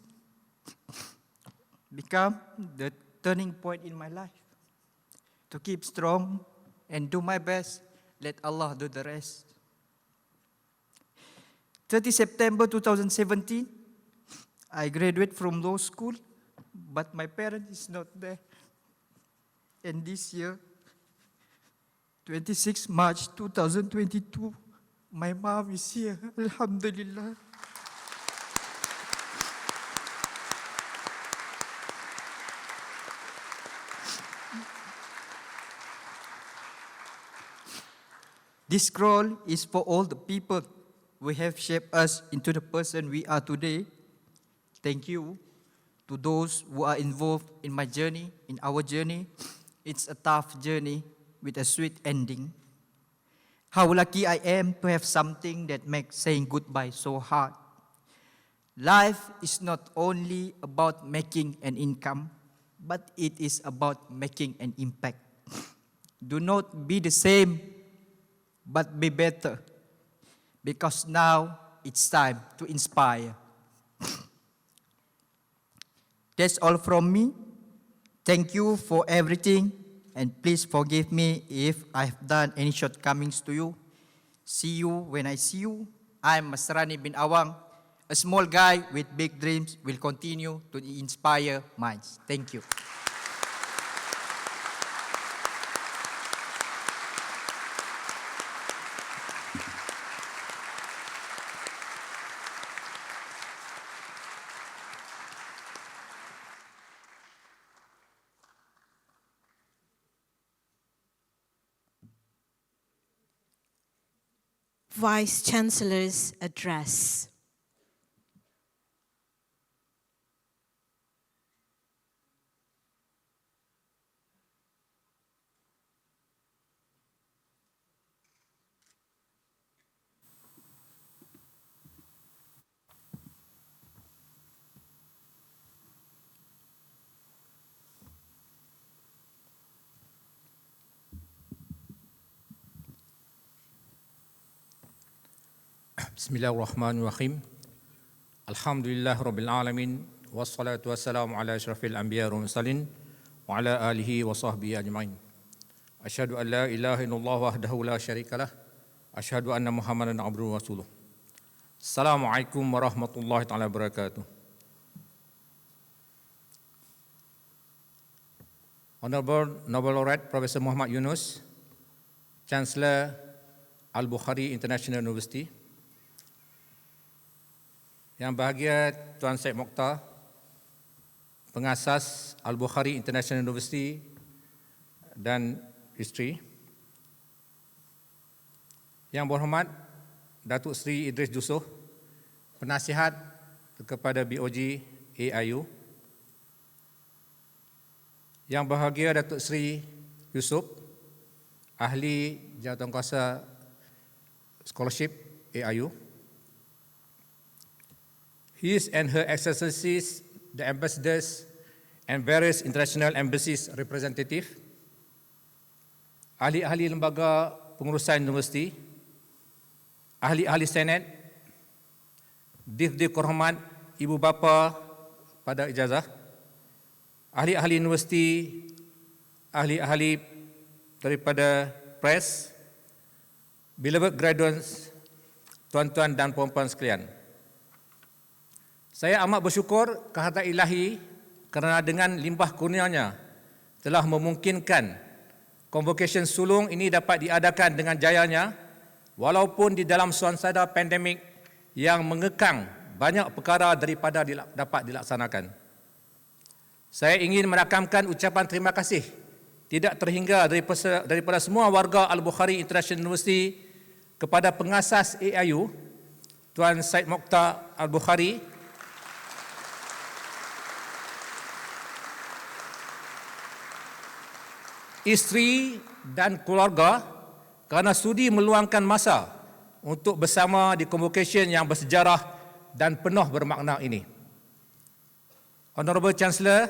G: become the turning point in my life. To keep strong and do my best, let Allah do the rest. 30 September 2017, I graduated from law school, but my parent is not there. And this year, 26 March 2022, my mom is here. Alhamdulillah. This scroll is for all the people who have shaped us into the person we are today. Thank you to those who are involved in my journey, in our journey. It's a tough journey with a sweet ending. How lucky I am to have something that makes saying goodbye so hard. Life is not only about making an income, but it is about making an impact. Do not be the same, but be better, because now it's time to inspire. That's all from me. Thank you for everything, and please forgive me if I've done any shortcomings to you. See you when I see you. I'm Masrani bin Awang, a small guy with big dreams, will continue to inspire minds. Thank you.
A: Vice-Chancellor's Address.
F: Bismillahirrahmanirrahim. Alhamdulillah Rabbil Alamin. Wassalatu wassalamu ala asyrafil anbiya wal mursalin wa ala alihi wa sahbihi ajma'in. Asyhadu an la ilaha illallah wahdahu la syarikalah. Asyhadu anna Muhammadan abduhu wa rasuluh. Assalamualaikum warahmatullahi taala wabarakatuh. Honorable Nobel Laureate Professor Muhammad Yunus, Chancellor Albukhary International University, Yang bahagia Tuan Syed Mokhtar, pengasas Albukhary International University dan isteri. Yang berhormat Datuk Seri Idris Dusuh, penasihat kepada BOG AIU. Yang bahagia Datuk Seri Yusof, ahli jawatankuasa scholarship AIU. His and Her Excellencies, the ambassadors and various international embassies representative, ahli-ahli lembaga pengurusan universiti, ahli-ahli senat, div-div kehormat ibu bapa pada ijazah, ahli-ahli universiti, ahli-ahli daripada press, beloved graduates, tuan-tuan dan puan-puan sekalian. Saya amat bersyukur kehadrat ilahi kerana dengan limpah kurnianya telah memungkinkan Convocation sulung ini dapat diadakan dengan jayanya walaupun di dalam suasana pandemik yang mengekang banyak perkara daripada dapat dilaksanakan. Saya ingin merakamkan ucapan terima kasih tidak terhingga daripada semua warga Albukhary International University kepada pengasas AIU, Tuan Syed Mokhtar Albukhary, isteri dan keluarga kerana sudi meluangkan masa untuk bersama di Convocation yang bersejarah dan penuh bermakna ini. Honorable Chancellor,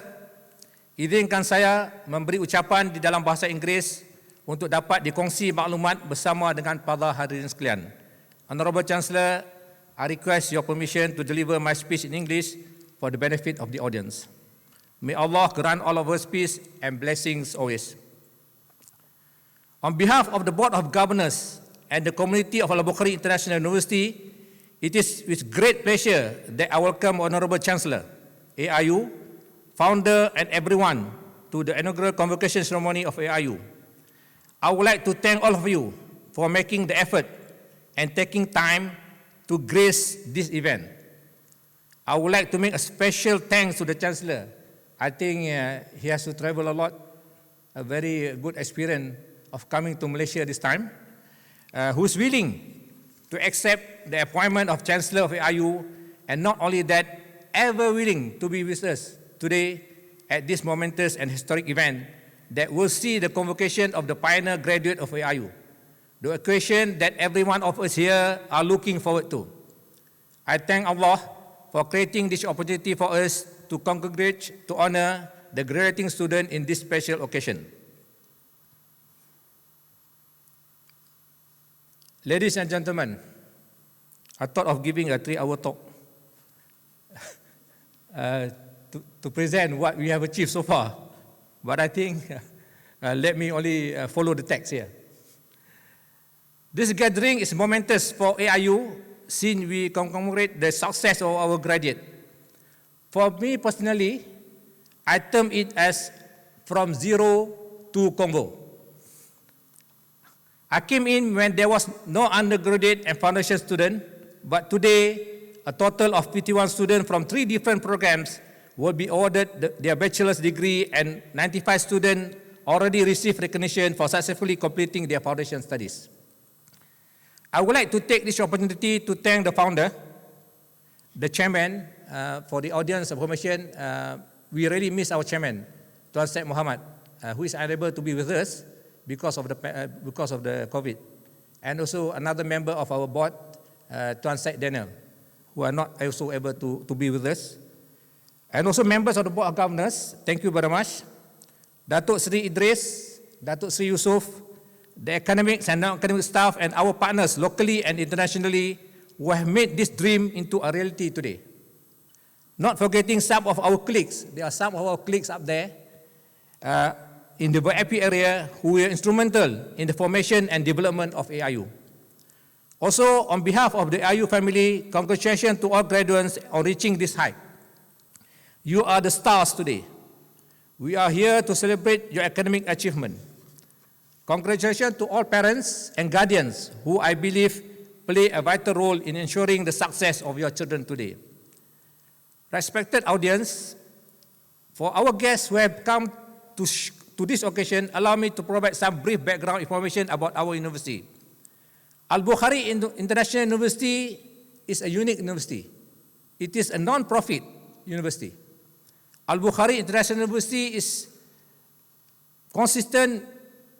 F: izinkan saya memberi ucapan di dalam bahasa Inggeris untuk dapat dikongsi maklumat bersama dengan para hadirin sekalian. Honorable Chancellor, I request your permission to deliver my speech in English for the benefit of the audience. May Allah grant all of us peace and blessings always. On behalf of the Board of Governors and the community of Albukhary International University, it is with great pleasure that I welcome Honorable Chancellor, AIU, founder and everyone to the inaugural convocation ceremony of AIU. I would like to thank all of you for making the effort and taking time to grace this event. I would like to make a special thanks to the Chancellor. I think he has to travel a lot, a very good experience of coming to Malaysia this time, who's willing to accept the appointment of Chancellor of AIU, and not only that, ever willing to be with us today at this momentous and historic event that will see the convocation of the pioneer graduate of AIU, the occasion that every one of us here are looking forward to. I thank Allah for creating this opportunity for us to congregate to honor the graduating student in this special occasion. Ladies and gentlemen, I thought of giving a 3-hour talk to present what we have achieved so far, but I think let me only follow the text here. This gathering is momentous for AIU since we commemorate the success of our graduate. For me personally, I term it as from zero to Convo. I came in when there was no undergraduate and foundation student, but today a total of 51 students from 3 different programs will be awarded their bachelor's degree, and 95 students already received recognition for successfully completing their foundation studies. I would like to take this opportunity to thank the founder, the chairman. For the audience information, we really miss our chairman, Tuan Syed Muhammad, who is unable to be with us because of the COVID, and also another member of our board, Tuan Syed Daniel, who are not also able to be with us, and also members of the Board of Governors. Thank you very much. Datuk Sri Idris, Datuk Sri Yusuf, the academics and non-academic staff, and our partners locally and internationally who have made this dream into a reality today. Not forgetting some of our colleagues. There are some of our colleagues up there in the VIP area who were instrumental in the formation and development of AIU. Also, on behalf of the AIU family, congratulations to all graduates on reaching this height. You are the stars today. We are here to celebrate your academic achievement. Congratulations to all parents and guardians who I believe play a vital role in ensuring the success of your children today. Respected audience, for our guests who have come to this occasion, allow me to provide some brief background information about our university. Albukhary International University is a unique university. It is a non-profit university. Albukhary International University is consistent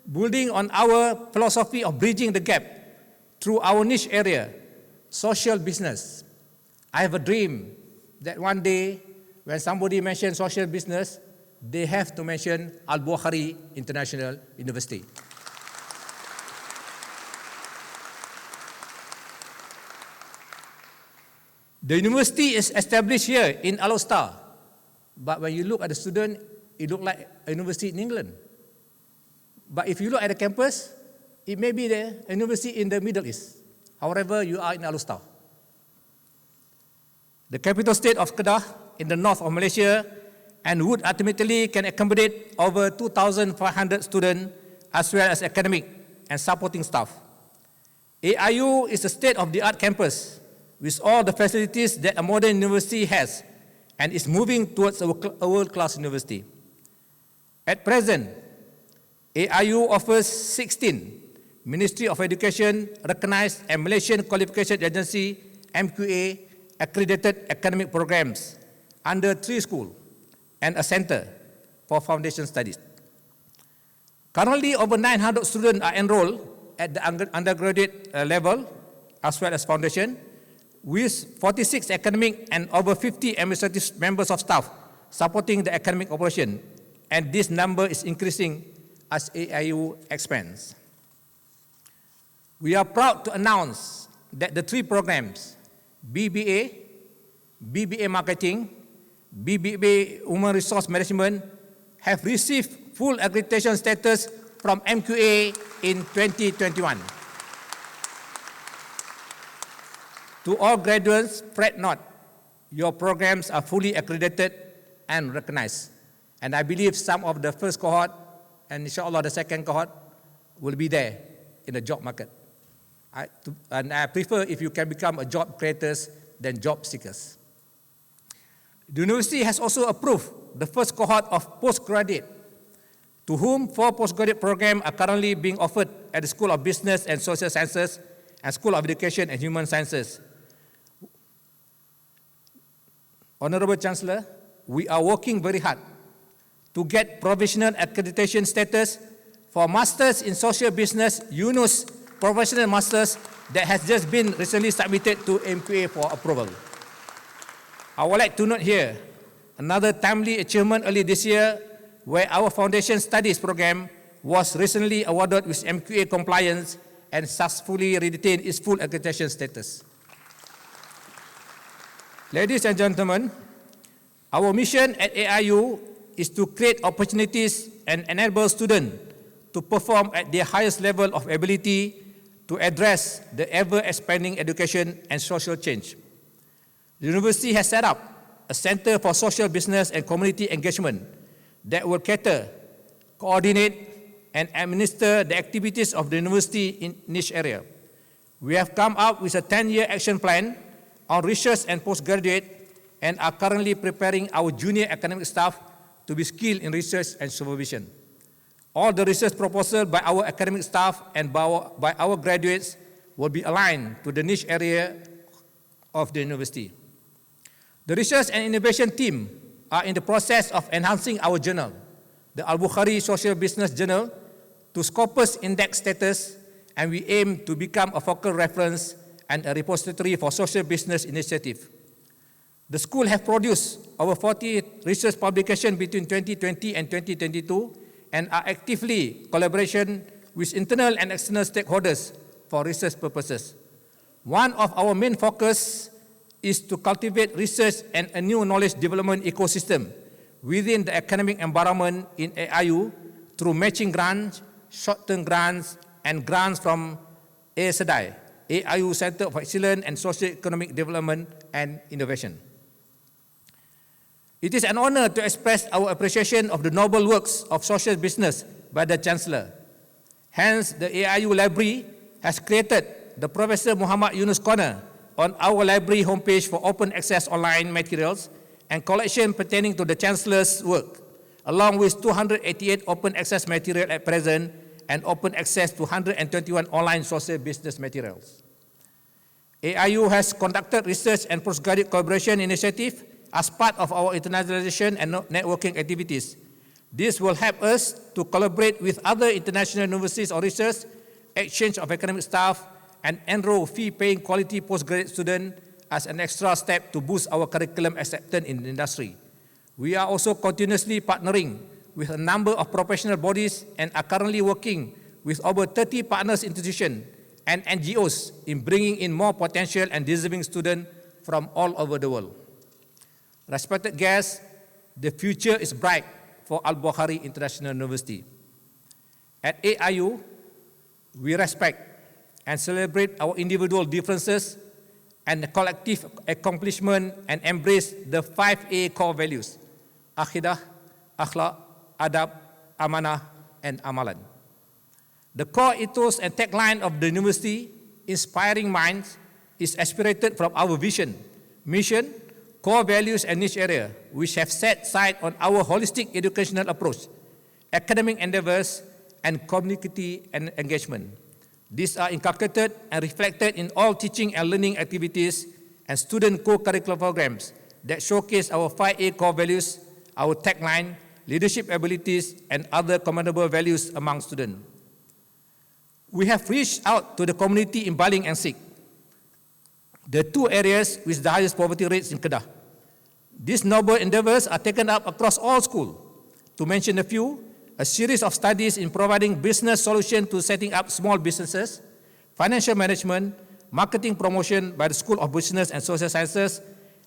F: building on our philosophy of bridging the gap through our niche area, social business. I have a dream that one day when somebody mentions social business, they have to mention Albukhary International University. The university is established here in Alostar, but when you look at the student, it looks like a university in England. But if you look at the campus, it may be a university in the Middle East. However, you are in Alostar. The capital state of Kedah in the north of Malaysia, and would ultimately can accommodate over 2,500 students as well as academic and supporting staff. AIU is a state-of-the-art campus with all the facilities that a modern university has and is moving towards a world-class university. At present, AIU offers 16 Ministry of Education recognized and Malaysian Qualification Agency MQA accredited academic programs under 3 schools and a center for foundation studies. Currently, over 900 students are enrolled at the undergraduate level as well as foundation, with 46 academic and over 50 administrative members of staff supporting the academic operation, and this number is increasing as AIU expands. We are proud to announce that the 3 programs, BBA, BBA Marketing, BBA Human Resource Management, have received full accreditation status from MQA in 2021. To all graduates, fret not. Your programs are fully accredited and recognized. And I believe some of the first cohort and inshallah the second cohort will be there in the job market. I prefer if you can become a job creators than job seekers. The university has also approved the first cohort of postgraduate, to whom 4 postgraduate programs are currently being offered at the School of Business and Social Sciences and School of Education and Human Sciences. Honorable Chancellor, we are working very hard to get provisional accreditation status for Masters in Social Business, UNUS Professional Masters that has just been recently submitted to MQA for approval. I would like to note here another timely achievement early this year where our foundation studies program was recently awarded with MQA compliance and successfully retained its full accreditation status. Ladies and gentlemen, our mission at AIU is to create opportunities and enable students to perform at their highest level of ability to address the ever-expanding education and social change. The university has set up a Center for Social Business and Community Engagement that will cater, coordinate, and administer the activities of the university in niche area. We have come up with a 10-year action plan on research and postgraduate and are currently preparing our junior academic staff to be skilled in research and supervision. All the research proposals by our academic staff and by our graduates will be aligned to the niche area of the university. The research and innovation team are in the process of enhancing our journal, the Albukhary Social Business Journal, to Scopus Index status, and we aim to become a focal reference and a repository for social business initiative. The school have produced over 40 research publications between 2020 and 2022 and are actively collaboration with internal and external stakeholders for research purposes. One of our main focus is to cultivate research and a new knowledge development ecosystem within the academic environment in AIU through matching grants, short-term grants, and grants from ASEDAI, AIU Center of Excellence and Socio-Economic Development and Innovation. It is an honor to express our appreciation of the noble works of social business by the Chancellor. Hence, the AIU Library has created the Professor Muhammad Yunus Corner on our library homepage for open access online materials and collection pertaining to the Chancellor's work, along with 288 open access material at present and open access to 121 online social business materials. AIU has conducted research and postgraduate collaboration initiative as part of our internationalization and networking activities. This will help us to collaborate with other international universities on research, exchange of academic staff, and enroll fee-paying quality postgraduate students as an extra step to boost our curriculum acceptance in the industry. We are also continuously partnering with a number of professional bodies and are currently working with over 30 partners institutions and NGOs in bringing in more potential and deserving students from all over the world. Respected guests, the future is bright for Albukhary International University. At AIU, we respect and celebrate our individual differences and the collective accomplishment and embrace the 5A core values: Aqidah, Akhlaq, Adab, Amanah, and Amalan. The core ethos and tagline of the university, Inspiring Minds, is aspirated from our vision, mission, core values, and niche area, which have set sight on our holistic educational approach, academic endeavors, and community and engagement. These are inculcated and reflected in all teaching and learning activities and student co-curricular programs that showcase our 5A core values, our tagline, leadership abilities, and other commendable values among students. We have reached out to the community in Baling and Sik, the two areas with the highest poverty rates in Kedah. These noble endeavors are taken up across all schools. To mention a few, a series of studies in providing business solutions to setting up small businesses, financial management, marketing promotion by the School of Business and Social Sciences,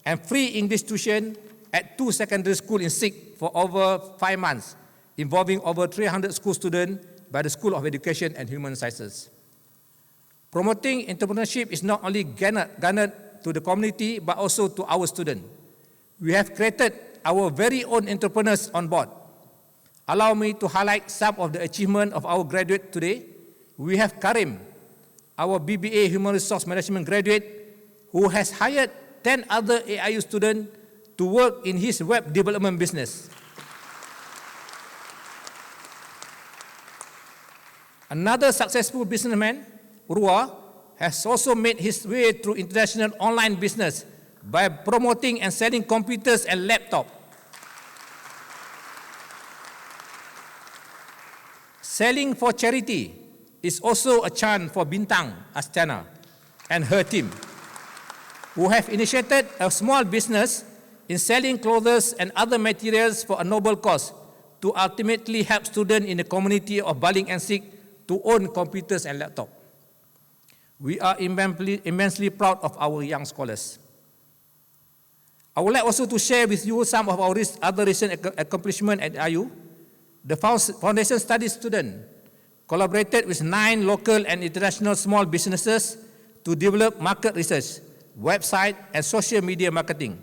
F: and free English tuition at 2 secondary schools in Sik for over 5 months, involving over 300 school students by the School of Education and Human Sciences. Promoting entrepreneurship is not only garnered to the community, but also to our students. We have created our very own entrepreneurs on board. Allow me to highlight some of the achievements of our graduate today. We have Karim, our BBA Human Resource Management graduate, who has hired 10 other AIU students to work in his web development business. Another successful businessman, Urwa, has also made his way through international online business by promoting and selling computers and laptops. Selling for charity is also a chance for Bintang Astana and her team, who have initiated a small business in selling clothes and other materials for a noble cause to ultimately help students in the community of Baling and Sik to own computers and laptops. We are immensely proud of our young scholars. I would like also to share with you some of our other recent accomplishments at IU. The Foundation Studies student collaborated with 9 local and international small businesses to develop market research, website, and social media marketing.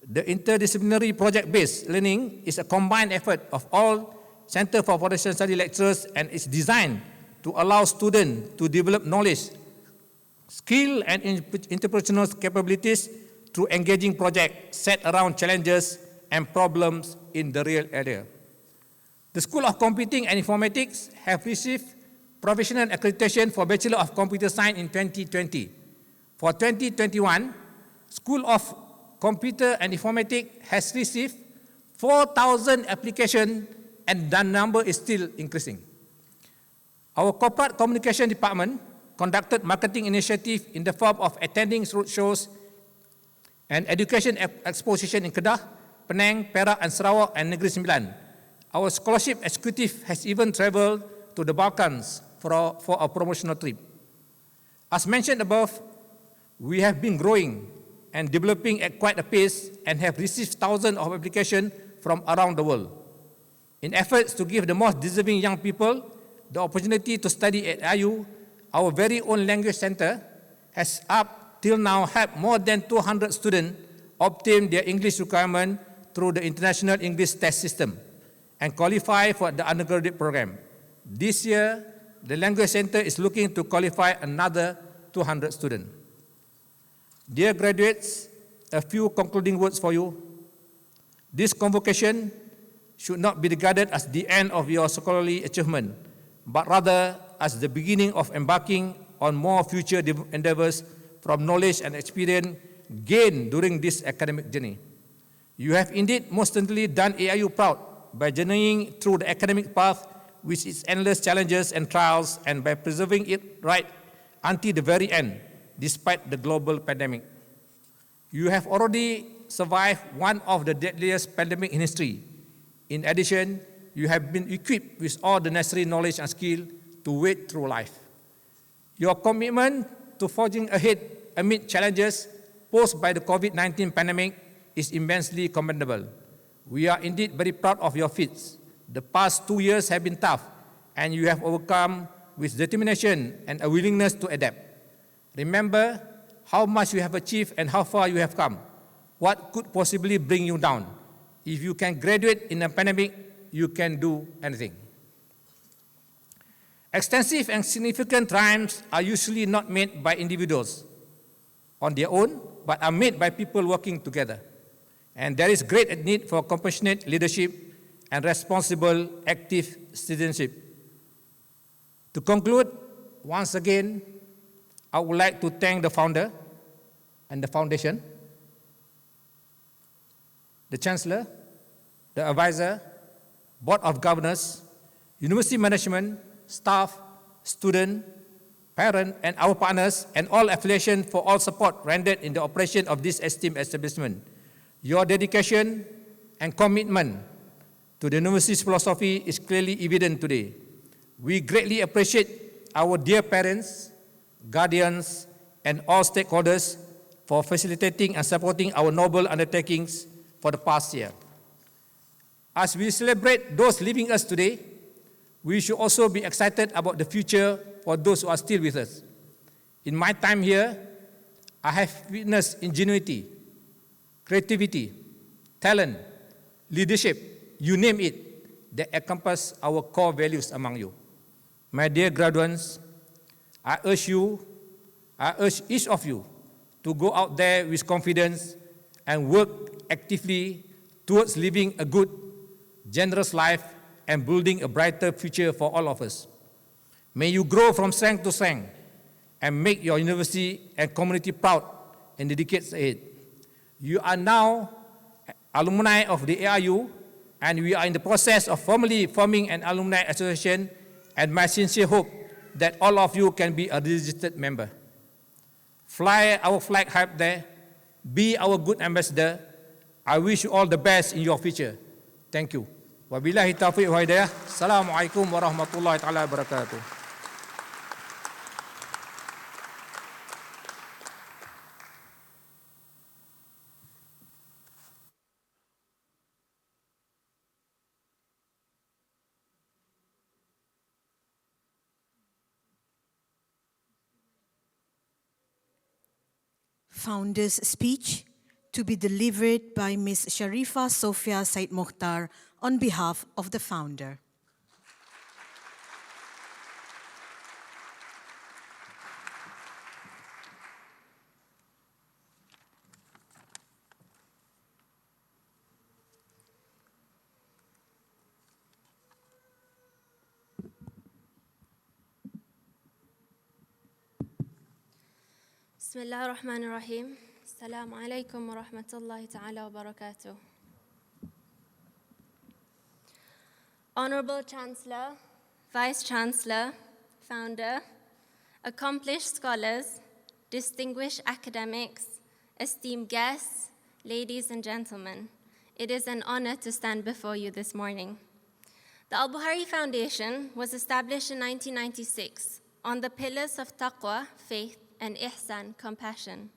F: The interdisciplinary project-based learning is a combined effort of all Center for Foundation Study lecturers and is designed to allow students to develop knowledge, skill, and interpersonal capabilities through engaging projects set around challenges and problems in the real area. The School of Computing and Informatics have received provisional accreditation for Bachelor of Computer Science in 2020. For 2021, School of Computer and Informatics has received 4,000 applications and the number is still increasing. Our Corporate Communication Department conducted marketing initiatives in the form of attending roadshows and education exposition in Kedah, Penang, Perak, and Sarawak, and Negeri Sembilan. Our scholarship executive has even traveled to the Balkans for a promotional trip. As mentioned above, we have been growing and developing at quite a pace and have received thousands of applications from around the world. In efforts to give the most deserving young people the opportunity to study at IU, our very own language center has up till now helped more than 200 students obtain their English requirement through the International English Test System and qualify for the undergraduate program. This year, the Language Center is looking to qualify another 200 students. Dear graduates, a few concluding words for you. This convocation should not be regarded as the end of your scholarly achievement, but rather as the beginning of embarking on more future endeavors from knowledge and experience gained during this academic journey. You have indeed most certainly done AIU proud by journeying through the academic path with its endless challenges and trials and by preserving it right until the very end, despite the global pandemic. You have already survived one of the deadliest pandemics in history. In addition, you have been equipped with all the necessary knowledge and skill to wade through life. Your commitment to forging ahead amid challenges posed by the COVID-19 pandemic is immensely commendable. We are indeed very proud of your feats. The past 2 years have been tough, and you have overcome with determination and a willingness to adapt. Remember how much you have achieved and how far you have come. What could possibly bring you down? If you can graduate in a pandemic, you can do anything. Extensive and significant triumphs are usually not made by individuals on their own, but are made by people working together. And there is great need for compassionate leadership and responsible, active citizenship. To conclude, once again, I would like to thank the founder and the foundation, the chancellor, the advisor, board of governors, university management, staff, student, parent, and our partners, and all affiliation for all support rendered in the operation of this esteemed establishment. Your dedication and commitment to the university's philosophy is clearly evident today. We greatly appreciate our dear parents, guardians, and all stakeholders for facilitating and supporting our noble undertakings for the past year. As we celebrate those leaving us today, we should also be excited about the future for those who are still with us. In my time here, I have witnessed ingenuity, creativity, talent, leadership, you name it, that encompass our core values among you. My dear graduates, I urge each of you to go out there with confidence and work actively towards living a good, generous life and building a brighter future for all of us. May you grow from strength to strength and make your university and community proud in the decades ahead. You are now alumni of the AIU, and we are in the process of formally forming an alumni association, and my sincere hope that all of you can be a registered member. Fly our flag high there, be our good ambassador. I wish you all the best in your future. Thank you. Wabillahi taufiq wa hidayah. Assalamualaikum warahmatullahi taala wabarakatuh.
A: Founder's speech to be delivered by Ms. Sharifa Sofia Said Mukhtar on behalf of the founder.
H: Bismillah ar-Rahman ar-Rahim. Assalamu alaikum wa rahmatullahi ta'ala wa barakatuh. Honorable Chancellor, Vice Chancellor, Founder, accomplished scholars, distinguished academics, esteemed guests, ladies and gentlemen, it is an honor to stand before you this morning. The Albukhary Foundation was established in 1996 on the pillars of taqwa, faith, and ihsan, compassion.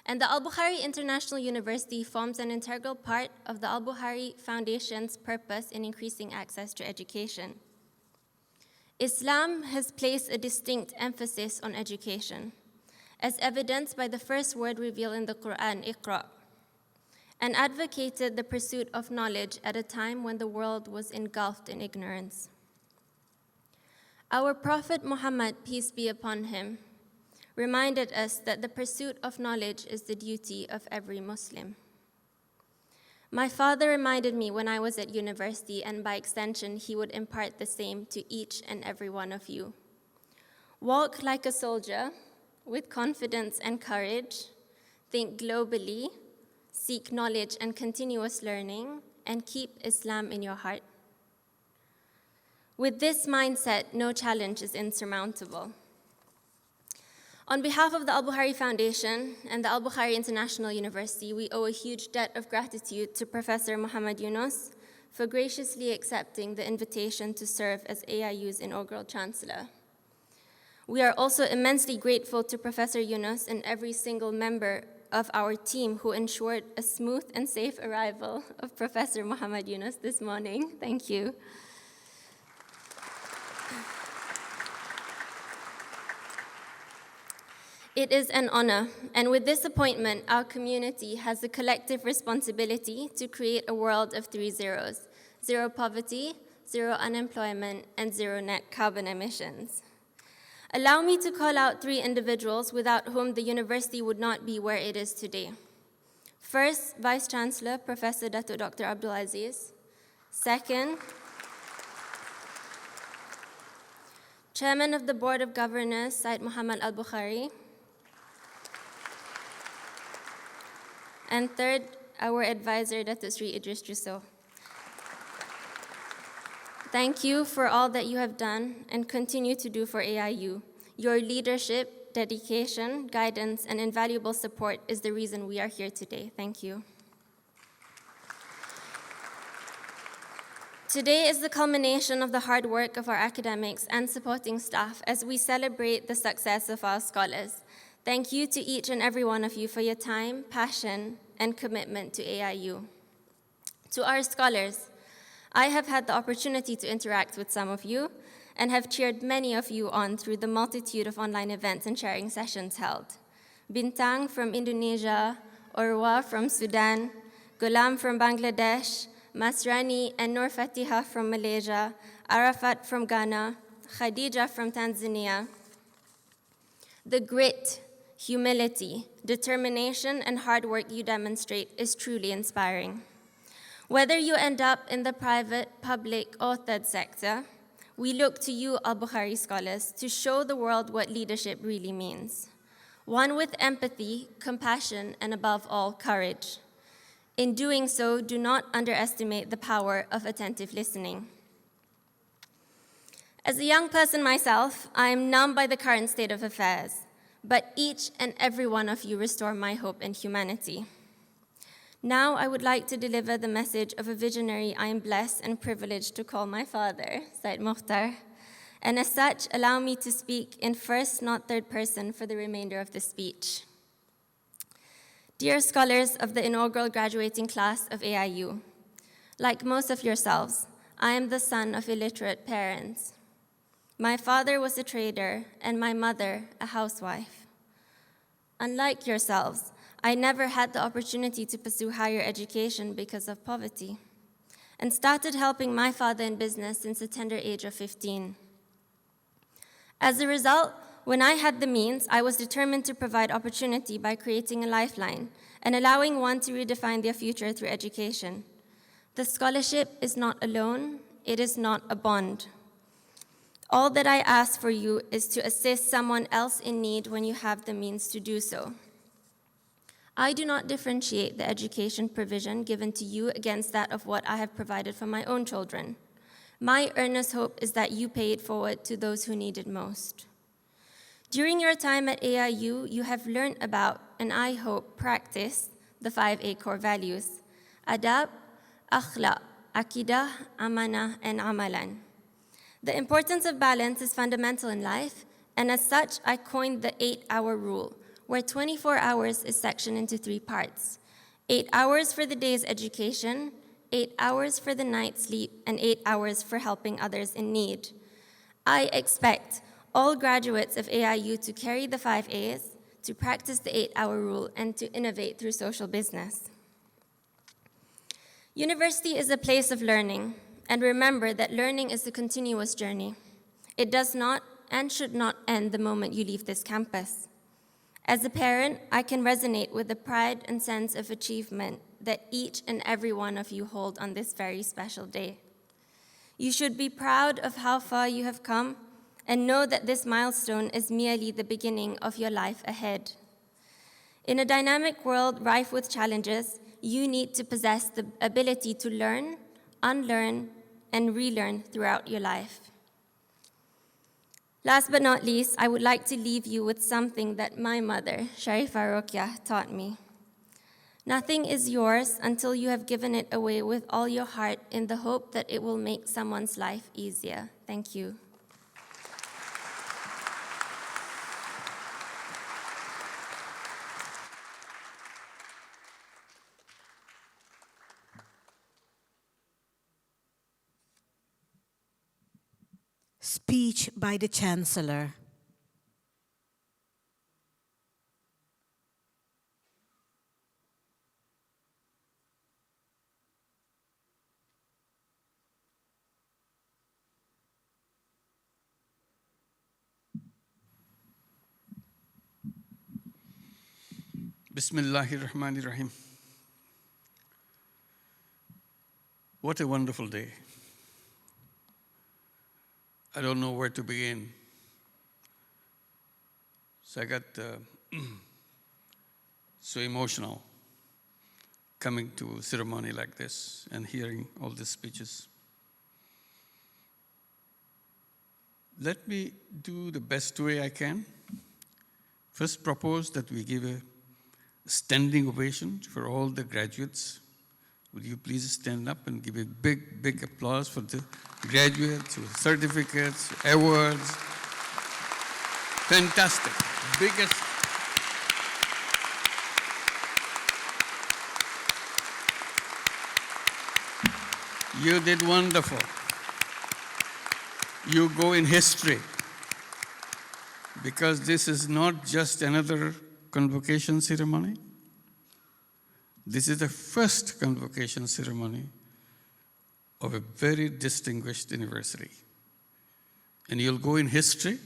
H: And the Albukhary International University forms an integral part of the Albukhary Foundation's purpose in increasing access to education. Islam has placed a distinct emphasis on education, as evidenced by the first word revealed in the Quran, Iqra, and advocated the pursuit of knowledge at a time when the world was engulfed in ignorance. Our Prophet Muhammad, peace be upon him, reminded us that the pursuit of knowledge is the duty of every Muslim. My father reminded me when I was at university, and by extension, he would impart the same to each and every one of you. Walk like a soldier with confidence and courage, think globally, seek knowledge and continuous learning, and keep Islam in your heart. With this mindset, no challenge is insurmountable. On behalf of the Albukhary Foundation and the Albukhary International University, we owe a huge debt of gratitude to Professor Muhammad Yunus for graciously accepting the invitation to serve as AIU's inaugural chancellor. We are also immensely grateful to Professor Yunus and every single member of our team who ensured a smooth and safe arrival of Professor Muhammad Yunus this morning. Thank you. It is an honor, and with this appointment, our community has the collective responsibility to create a world of 3 zeros: zero poverty, zero unemployment, and zero net carbon emissions. Allow me to call out 3 individuals without whom the university would not be where it is today. First, Vice Chancellor, Professor Dr. Abdul Aziz. Second, Chairman of the Board of Governors, Syed Muhammad Albukhary. And third, our advisor, Dato Sri Idris Jusso. Thank you for all that you have done and continue to do for AIU. Your leadership, dedication, guidance, and invaluable support is the reason we are here today. Thank you. Today is the culmination of the hard work of our academics and supporting staff as we celebrate the success of our scholars. Thank you to each and every one of you for your time, passion, and commitment to AIU. To our scholars, I have had the opportunity to interact with some of you and have cheered many of you on through the multitude of online events and sharing sessions held. Bintang from Indonesia, Orwa from Sudan, Gulam from Bangladesh, Masrani and Nur Fatiha from Malaysia, Arafat from Ghana, Khadija from Tanzania. The grit, humility, determination, and hard work you demonstrate is truly inspiring. Whether you end up in the private, public, or third sector, we look to you, Albukhary scholars, to show the world what leadership really means. One with empathy, compassion, and above all, courage. In doing so, do not underestimate the power of attentive listening. As a young person myself, I am numbed by the current state of affairs, but each and every one of you restore my hope in humanity. Now I would like to deliver the message of a visionary I am blessed and privileged to call my father, Syed Mukhtar, and as such, allow me to speak in first, not third person for the remainder of the speech. Dear scholars of the inaugural graduating class of AIU, like most of yourselves, I am the son of illiterate parents. My father was a trader and my mother a housewife. Unlike yourselves, I never had the opportunity to pursue higher education because of poverty, and started helping my father in business since the tender age of 15. As a result, when I had the means, I was determined to provide opportunity by creating a lifeline and allowing one to redefine their future through education. The scholarship is not a loan, it is not a bond. All that I ask for you is to assist someone else in need when you have the means to do so. I do not differentiate the education provision given to you against that of what I have provided for my own children. My earnest hope is that you pay it forward to those who need it most. During your time at AIU, you have learned about, and I hope practice, the 5A core values: adab, akhlaq, akidah, amanah, and amalan. The importance of balance is fundamental in life, and as such, I coined the 8-hour rule, where 24 hours is sectioned into 3 parts: 8 hours for the day's education, 8 hours for the night's sleep, and 8 hours for helping others in need. I expect all graduates of AIU to carry the 5 A's, to practice the 8-hour rule, and to innovate through social business. University is a place of learning, and remember that learning is a continuous journey. It does not and should not end the moment you leave this campus. As a parent, I can resonate with the pride and sense of achievement that each and every one of you hold on this very special day. You should be proud of how far you have come and know that this milestone is merely the beginning of your life ahead. In a dynamic world rife with challenges, you need to possess the ability to learn, unlearn, and relearn throughout your life. Last but not least, I would like to leave you with something that my mother, Sharifa Rokia, taught me. Nothing is yours until you have given it away with all your heart in the hope that it will make someone's life easier. Thank you.
A: Speech by the Chancellor.
B: Bismillahirrahmanirrahim. What a wonderful day. I don't know where to begin. So I got so emotional coming to a ceremony like this and hearing all these speeches. Let me do the best way I can. First, propose that we give a standing ovation for all the graduates. Would you please stand up and give a big, big applause for the graduates with certificates, awards. Fantastic. Biggest. You did wonderful. You go in history because this is not just another convocation ceremony. This is the first convocation ceremony of a very distinguished university. And you'll go in history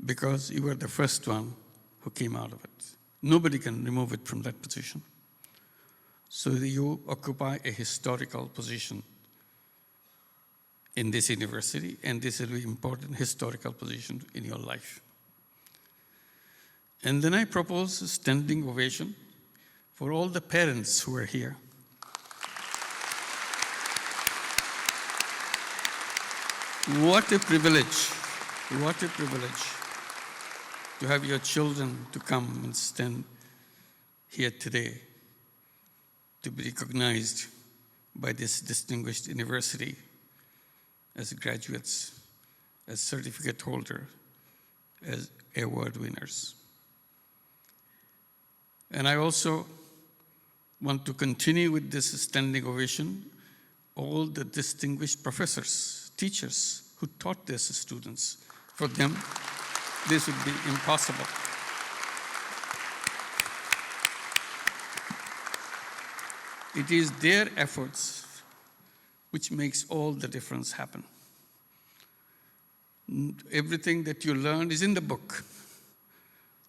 B: because you were the first one who came out of it. Nobody can remove it from that position. So you occupy a historical position in this university, and this is an important historical position in your life. And then I propose a standing ovation for all the parents who are here. What a privilege to have your children to come and stand here today to be recognized by this distinguished university as graduates, as certificate holder, as award winners. And I also want to continue with this standing ovation, all the distinguished professors, teachers who taught these students. For them, this would be impossible. It is their efforts which makes all the difference happen. Everything that you learned is in the book.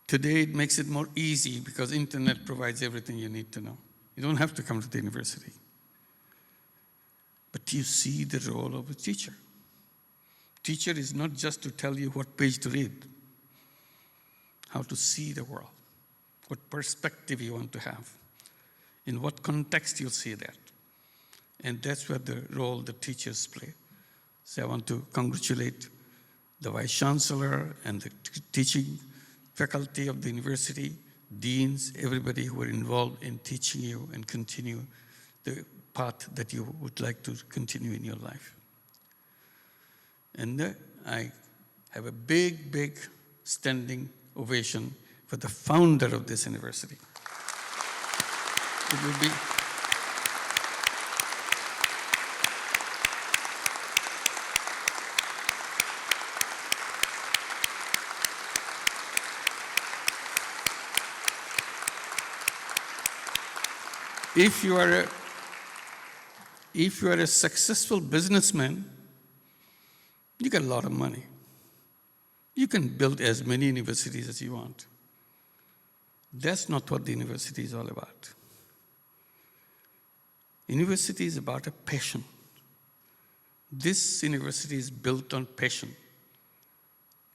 B: Today it makes it more easy because internet provides everything you need to know. You don't have to come to the university. But you see the role of a teacher. Teacher is not just to tell you what page to read, how to see the world, what perspective you want to have, in what context you'll see that. And that's where the role the teachers play. So I want to congratulate the Vice Chancellor and the teaching faculty of the university, deans, everybody who are involved in teaching you and continue the path that you would like to continue in your life. And I have a big, big standing ovation for the founder of this university. It will be if you are a successful businessman, you get a lot of money. You can build as many universities as you want. That's not what the university is all about. University is about a passion. This university is built on passion,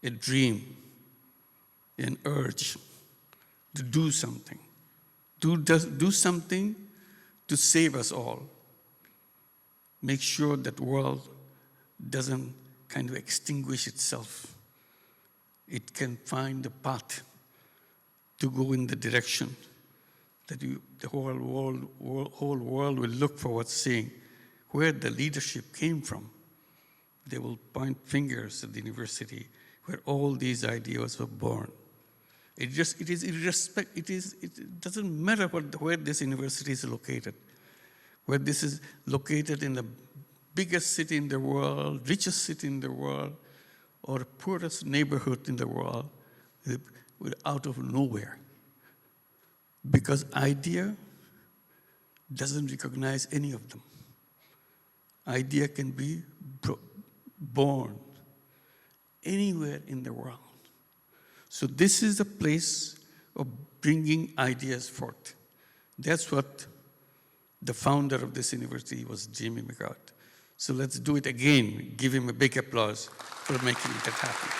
B: a dream, an urge to do something. Do something to save us all. Make sure that the world doesn't kind of extinguish itself. It can find a path to go in the direction that the whole world will look forward seeing where the leadership came from. They will point fingers at the university where all these ideas were born. It doesn't matter where this university is located. Where this is located in the biggest city in the world, richest city in the world, or poorest neighborhood in the world, we're out of nowhere. Because idea doesn't recognize any of them. Idea can be born anywhere in the world. So this is the place of bringing ideas forth. That's what the founder of this university was dreaming about. So let's do it again. Give him a big applause for making that happen.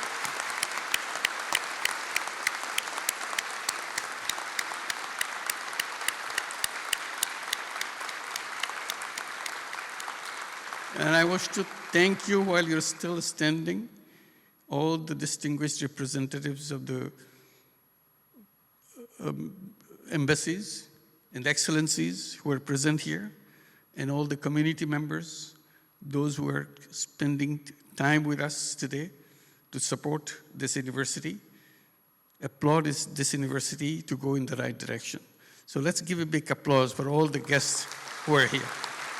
B: And I wish to thank you while you're still standing, all the distinguished representatives of the embassies and excellencies who are present here, and all the community members, those who are spending time with us today to support this university. Applaud this university to go in the right direction. So let's give a big applause for all the guests who are here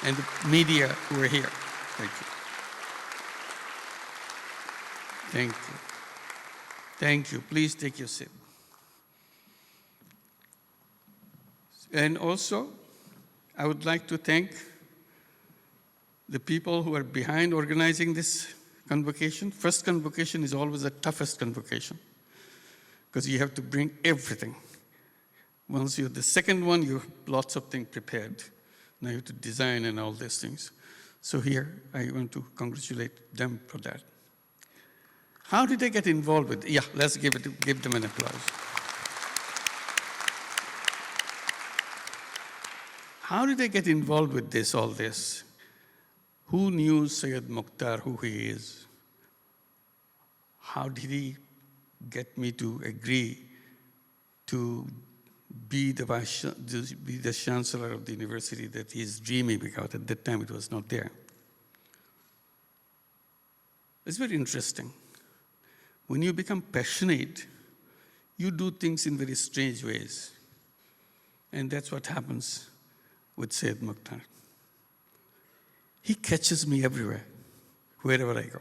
B: and the media who are here. Thank you. Thank you. Thank you. Please take your seat. And also, I would like to thank the people who are behind organizing this convocation. First convocation is always the toughest convocation because you have to bring everything. Once you're the second one, you have lots of things prepared. Now you have to design and all these things. So here, I want to congratulate them for that. How did they get involved with it? Yeah, let's give them an applause. How did they get involved with this, all this? Who knew Syed Mukhtar, who he is? How did he get me to agree to be the chancellor of the university that he's dreaming about? At that time, it was not there. It's very interesting. When you become passionate, you do things in very strange ways. And that's what happens with Syed Mukhtar. He catches me everywhere, wherever I go.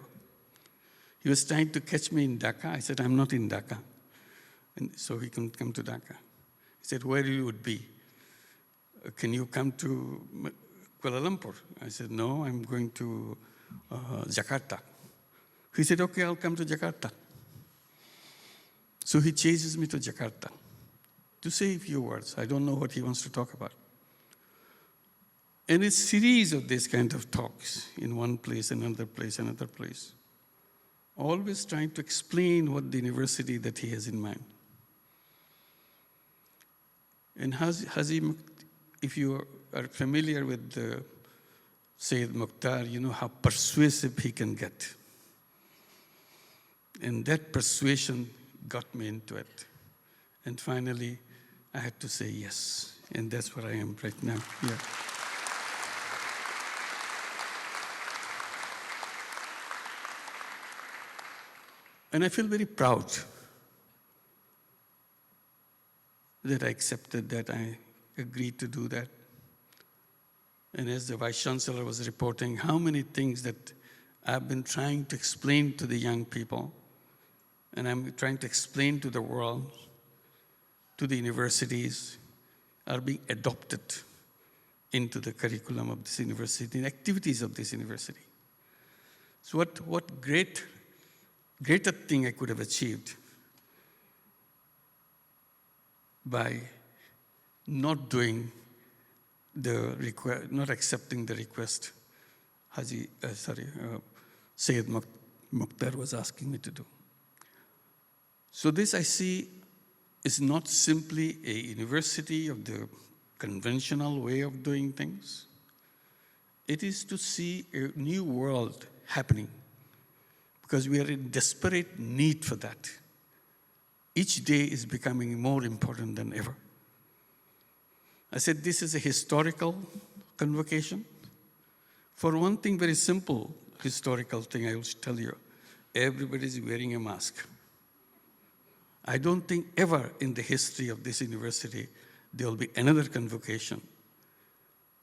B: He was trying to catch me in Dhaka. I said, I'm not in Dhaka. And so he couldn't come to Dhaka. He said, where you would be? Can you come to Kuala Lumpur? I said, no, I'm going to Jakarta. He said, okay, I'll come to Jakarta. So he chases me to Jakarta to say a few words. I don't know what he wants to talk about. And a series of these kind of talks in one place, another place, another place. Always trying to explain what the university that he has in mind. And if you are familiar with Syed Mukhtar, you know how persuasive he can get. And that persuasion got me into it. And finally, I had to say yes. And that's where I am right now. Yeah. And I feel very proud that I accepted that, I agreed to do that. And as the Vice Chancellor was reporting, how many things that I've been trying to explain to the young people, and I'm trying to explain to the world, to the universities, are being adopted into the curriculum of this university, and activities of this university. So what greater thing I could have achieved by not doing not accepting the request Syed Mukhtar was asking me to do. So this I see is not simply a university of the conventional way of doing things. It is to see a new world happening because we are in desperate need for that. Each day is becoming more important than ever. I said this is a historical convocation. For one thing, very simple historical thing I will tell you, everybody is wearing a mask. I don't think ever in the history of this university there will be another convocation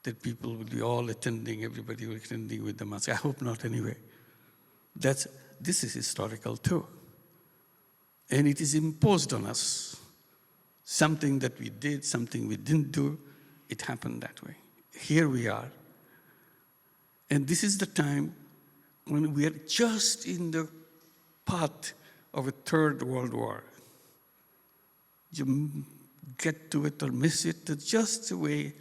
B: that people will be all attending, everybody will be attending with the mask. I hope not anyway. This is historical too. And it is imposed on us. Something that we did, something we didn't do, it happened that way. Here we are. And this is the time when we are just in the path of a third world war. You get to it or miss it, just the way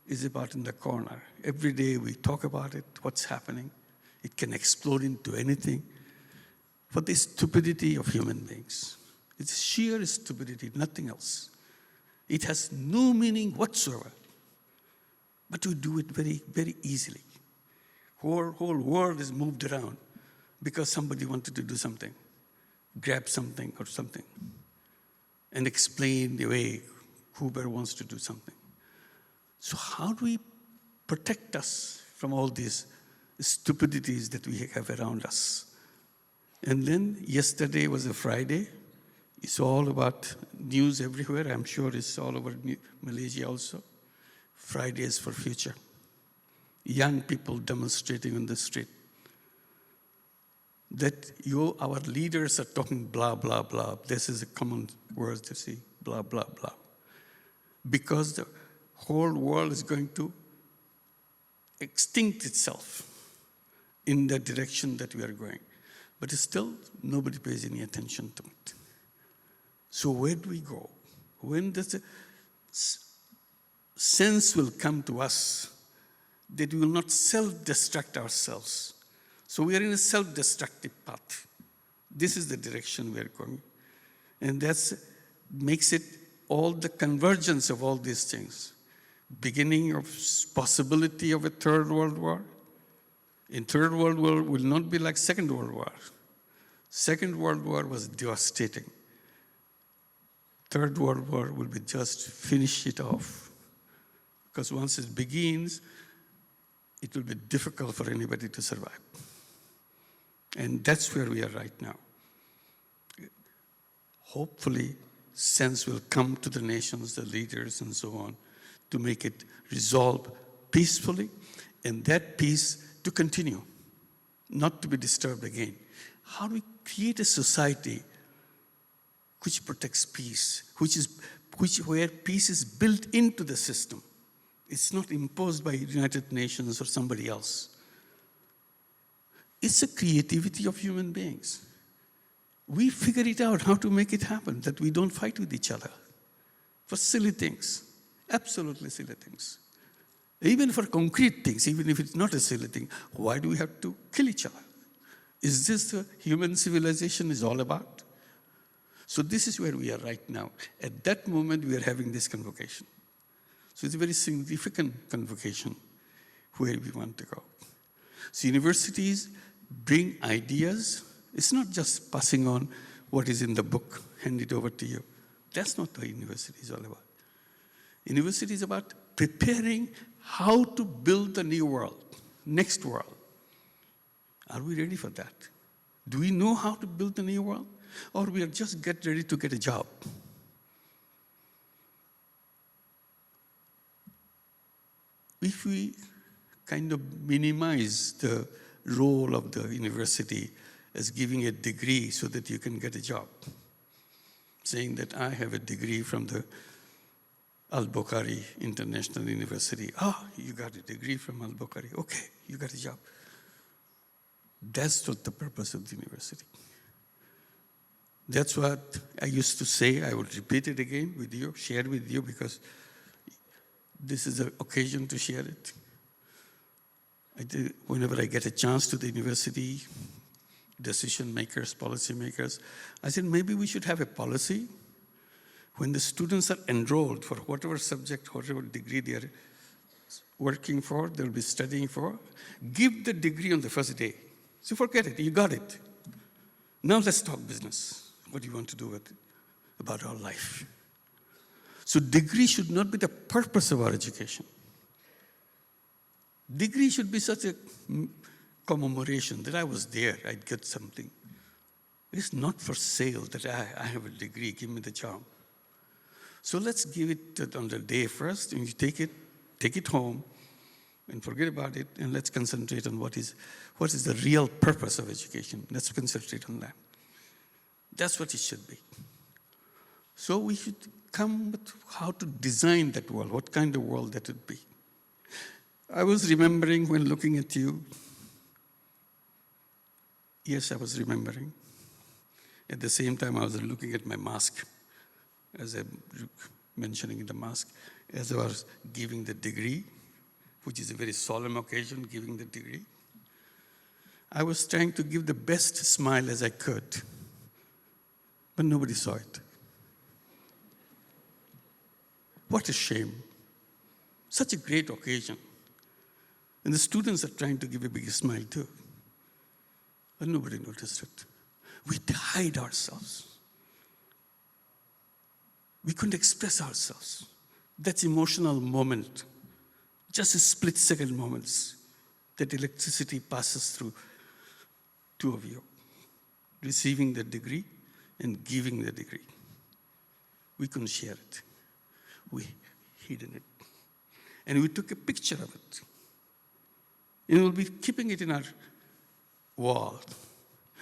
B: is about in the corner. Every day we talk about it, what's happening. It can explode into anything. For the stupidity of human beings. It's sheer stupidity, nothing else. It has no meaning whatsoever. But we do it very, very easily. Whole world is moved around because somebody wanted to do something, grab something or something, and explain the way whoever wants to do something. So how do we protect us from all these stupidities that we have around us? And then yesterday was a Friday. It's all about news everywhere. I'm sure it's all over Malaysia also. Fridays for Future. Young people demonstrating on the street. That our leaders are talking blah, blah, blah. This is a common word to see, blah, blah, blah. Because the whole world is going to extinct itself in the direction that we are going. But still, nobody pays any attention to it. So where do we go? When does the sense will come to us that we will not self-destruct ourselves? So we are in a self-destructive path. This is the direction we are going. And that makes it all the convergence of all these things. Beginning of possibility of a third world war. In third world war will not be like Second World War. Second World War was devastating. Third World War will be just finish it off. Because once it begins, it will be difficult for anybody to survive. And that's where we are right now. Hopefully, sense will come to the nations, the leaders, and so on, to make it resolve peacefully, and that peace to continue, not to be disturbed again. How do we create a society which protects peace, where peace is built into the system? It's not imposed by United Nations or somebody else. It's a creativity of human beings. We figure it out how to make it happen, that we don't fight with each other for silly things, absolutely silly things. Even for concrete things, even if it's not a silly thing, why do we have to kill each other? Is this what human civilization is all about? So this is where we are right now. At that moment, we are having this convocation. So it's a very significant convocation where we want to go. So universities bring ideas. It's not just passing on what is in the book, hand it over to you. That's not what university is all about. University is about preparing how to build the new world, next world. Are we ready for that? Do we know how to build the new world? Or we are just get ready to get a job? If we kind of minimize the role of the university as giving a degree so that you can get a job, saying that I have a degree from the Albukhary International University. You got a degree from Albukhary. Okay, you got a job. That's not the purpose of the university. That's what I used to say. I will repeat it again with you, share with you, because this is the occasion to share it. Whenever I get a chance to the university, decision makers, policy makers, I said maybe we should have a policy when the students are enrolled for whatever subject, whatever degree they are working for, they'll be studying for, give the degree on the first day. So forget it, you got it. Now let's talk business. What do you want to do with it? About our life? So degree should not be the purpose of our education. Degree should be such a commemoration that I was there, I'd get something. It's not for sale that I have a degree, give me the job. So let's give it on the day first, and you take it home, and forget about it, and let's concentrate on what is the real purpose of education. Let's concentrate on that. That's what it should be. So we should come with how to design that world, what kind of world that would be. I was remembering when looking at you. Yes, I was remembering. At the same time, I was looking at my mask, as I'm mentioning the mask, as I was giving the degree, which is a very solemn occasion, giving the degree. I was trying to give the best smile as I could, but nobody saw it. What a shame. Such a great occasion. And the students are trying to give a big smile too. But nobody noticed it. We hide ourselves. We couldn't express ourselves. That's emotional moment, just a split-second moments that electricity passes through two of you, receiving the degree and giving the degree. We couldn't share it. We hidden it. And we took a picture of it. And we'll be keeping it in our wall.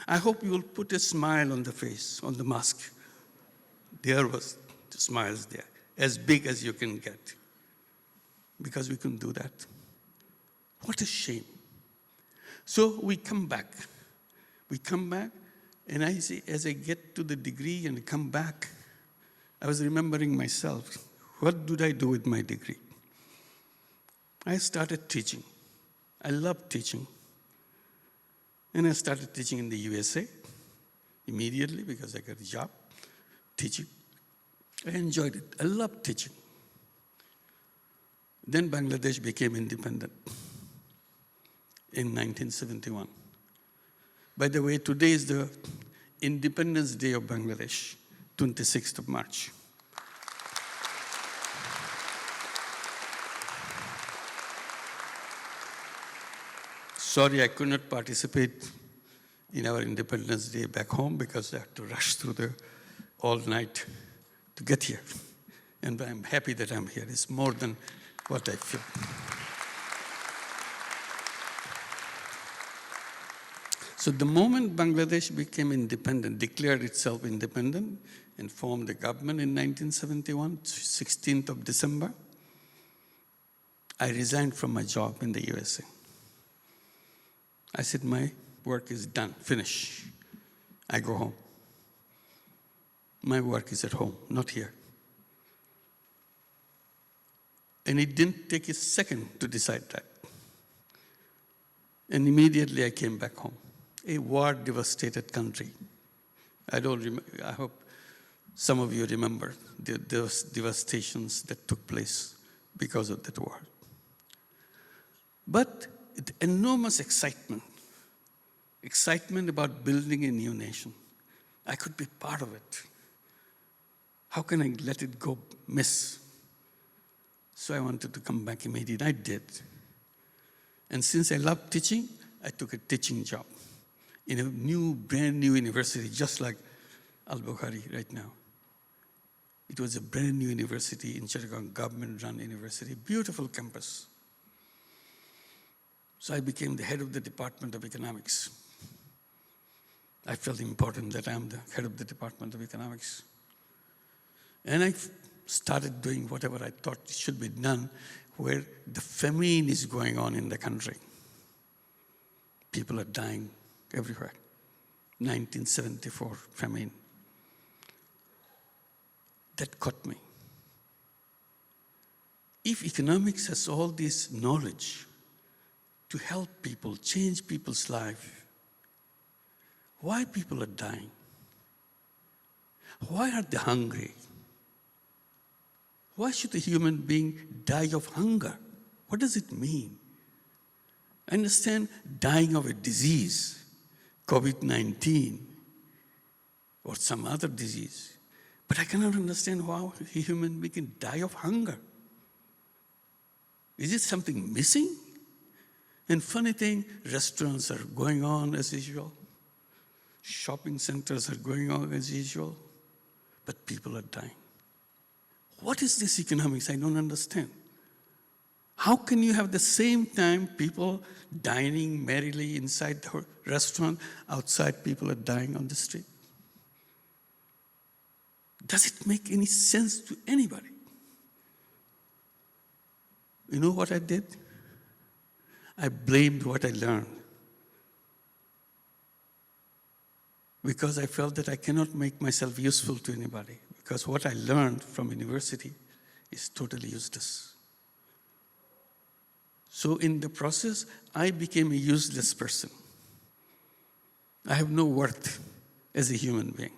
B: I hope you will put a smile on the face, on the mask. There was the smiles there, as big as you can get. Because we couldn't do that. What a shame. So we come back. We come back, and I say, as I get to the degree and come back, I was remembering myself. What did I do with my degree? I started teaching. I love teaching. And I started teaching in the USA immediately because I got a job teaching. I enjoyed it. I loved teaching. Then Bangladesh became independent in 1971. By the way, today is the Independence Day of Bangladesh, 26th of March. Sorry, I could not participate in our Independence Day back home because I had to rush through all night to get here. And I'm happy that I'm here. It's more than what I feel. So the moment Bangladesh became independent, declared itself independent, and formed a government in 1971, 16th of December, I resigned from my job in the USA. I said, my work is done, finished. I go home. My work is at home, not here. And it didn't take a second to decide that. And immediately I came back home. A war-devastated country. I hope some of you remember the devastations that took place because of that war. But enormous excitement about building a new nation. I could be part of it. How can I let it go miss? So I wanted to come back immediately. I did. And since I love teaching, I took a teaching job in a brand new university, just like Albukhary right now. It was a brand new university in Chittagong, government-run university, beautiful campus. So I became the head of the Department of Economics. I felt important that I'm the head of the Department of Economics. And I started doing whatever I thought should be done where the famine is going on in the country. People are dying everywhere. 1974 famine. That caught me. If economics has all this knowledge to help people, change people's life, why people are dying? Why are they hungry? Why should a human being die of hunger? What does it mean? I understand dying of a disease, COVID-19, or some other disease, but I cannot understand how a human being can die of hunger. Is it something missing? And funny thing, restaurants are going on as usual. Shopping centers are going on as usual. But people are dying. What is this economics? I don't understand. How can you have the same time people dining merrily inside the restaurant, outside people are dying on the street? Does it make any sense to anybody? You know what I did? I blamed what I learned because I felt that I cannot make myself useful to anybody because what I learned from university is totally useless. So in the process, I became a useless person. I have no worth as a human being.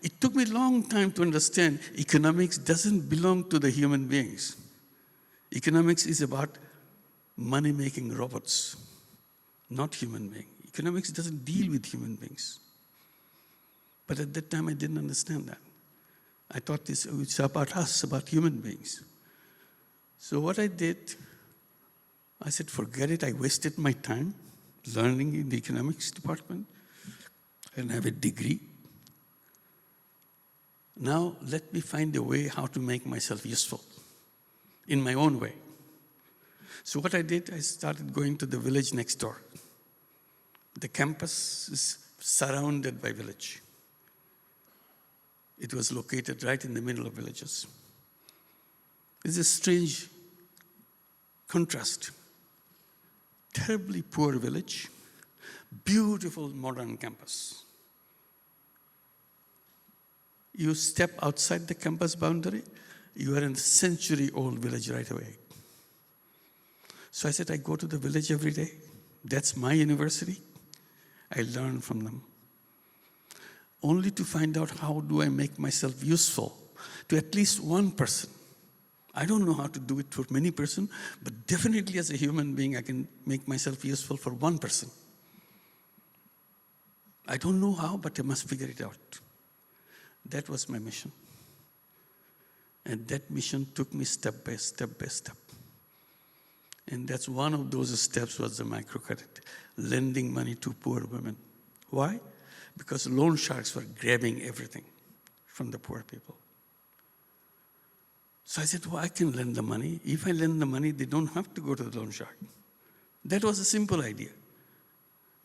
B: It took me a long time to understand economics doesn't belong to the human beings. Economics is about money-making robots, not human beings. Economics doesn't deal with human beings. But at that time, I didn't understand that. I thought it's about us, about human beings. So what I did, I said, forget it. I wasted my time learning in the economics department and have a degree. Now let me find a way how to make myself useful in my own way. So what I did, I started going to the village next door. The campus is surrounded by village. It was located right in the middle of villages. It's a strange contrast. Terribly poor village, beautiful modern campus. You step outside the campus boundary, you are in a century-old village right away. So I said, I go to the village every day. That's my university. I learn from them. Only to find out how do I make myself useful to at least one person. I don't know how to do it for many persons, but definitely as a human being, I can make myself useful for one person. I don't know how, but I must figure it out. That was my mission. And that mission took me step by step by step. And that's one of those steps was the microcredit, lending money to poor women. Why? Because loan sharks were grabbing everything from the poor people. So I said, well, I can lend the money. If I lend the money, they don't have to go to the loan shark. That was a simple idea.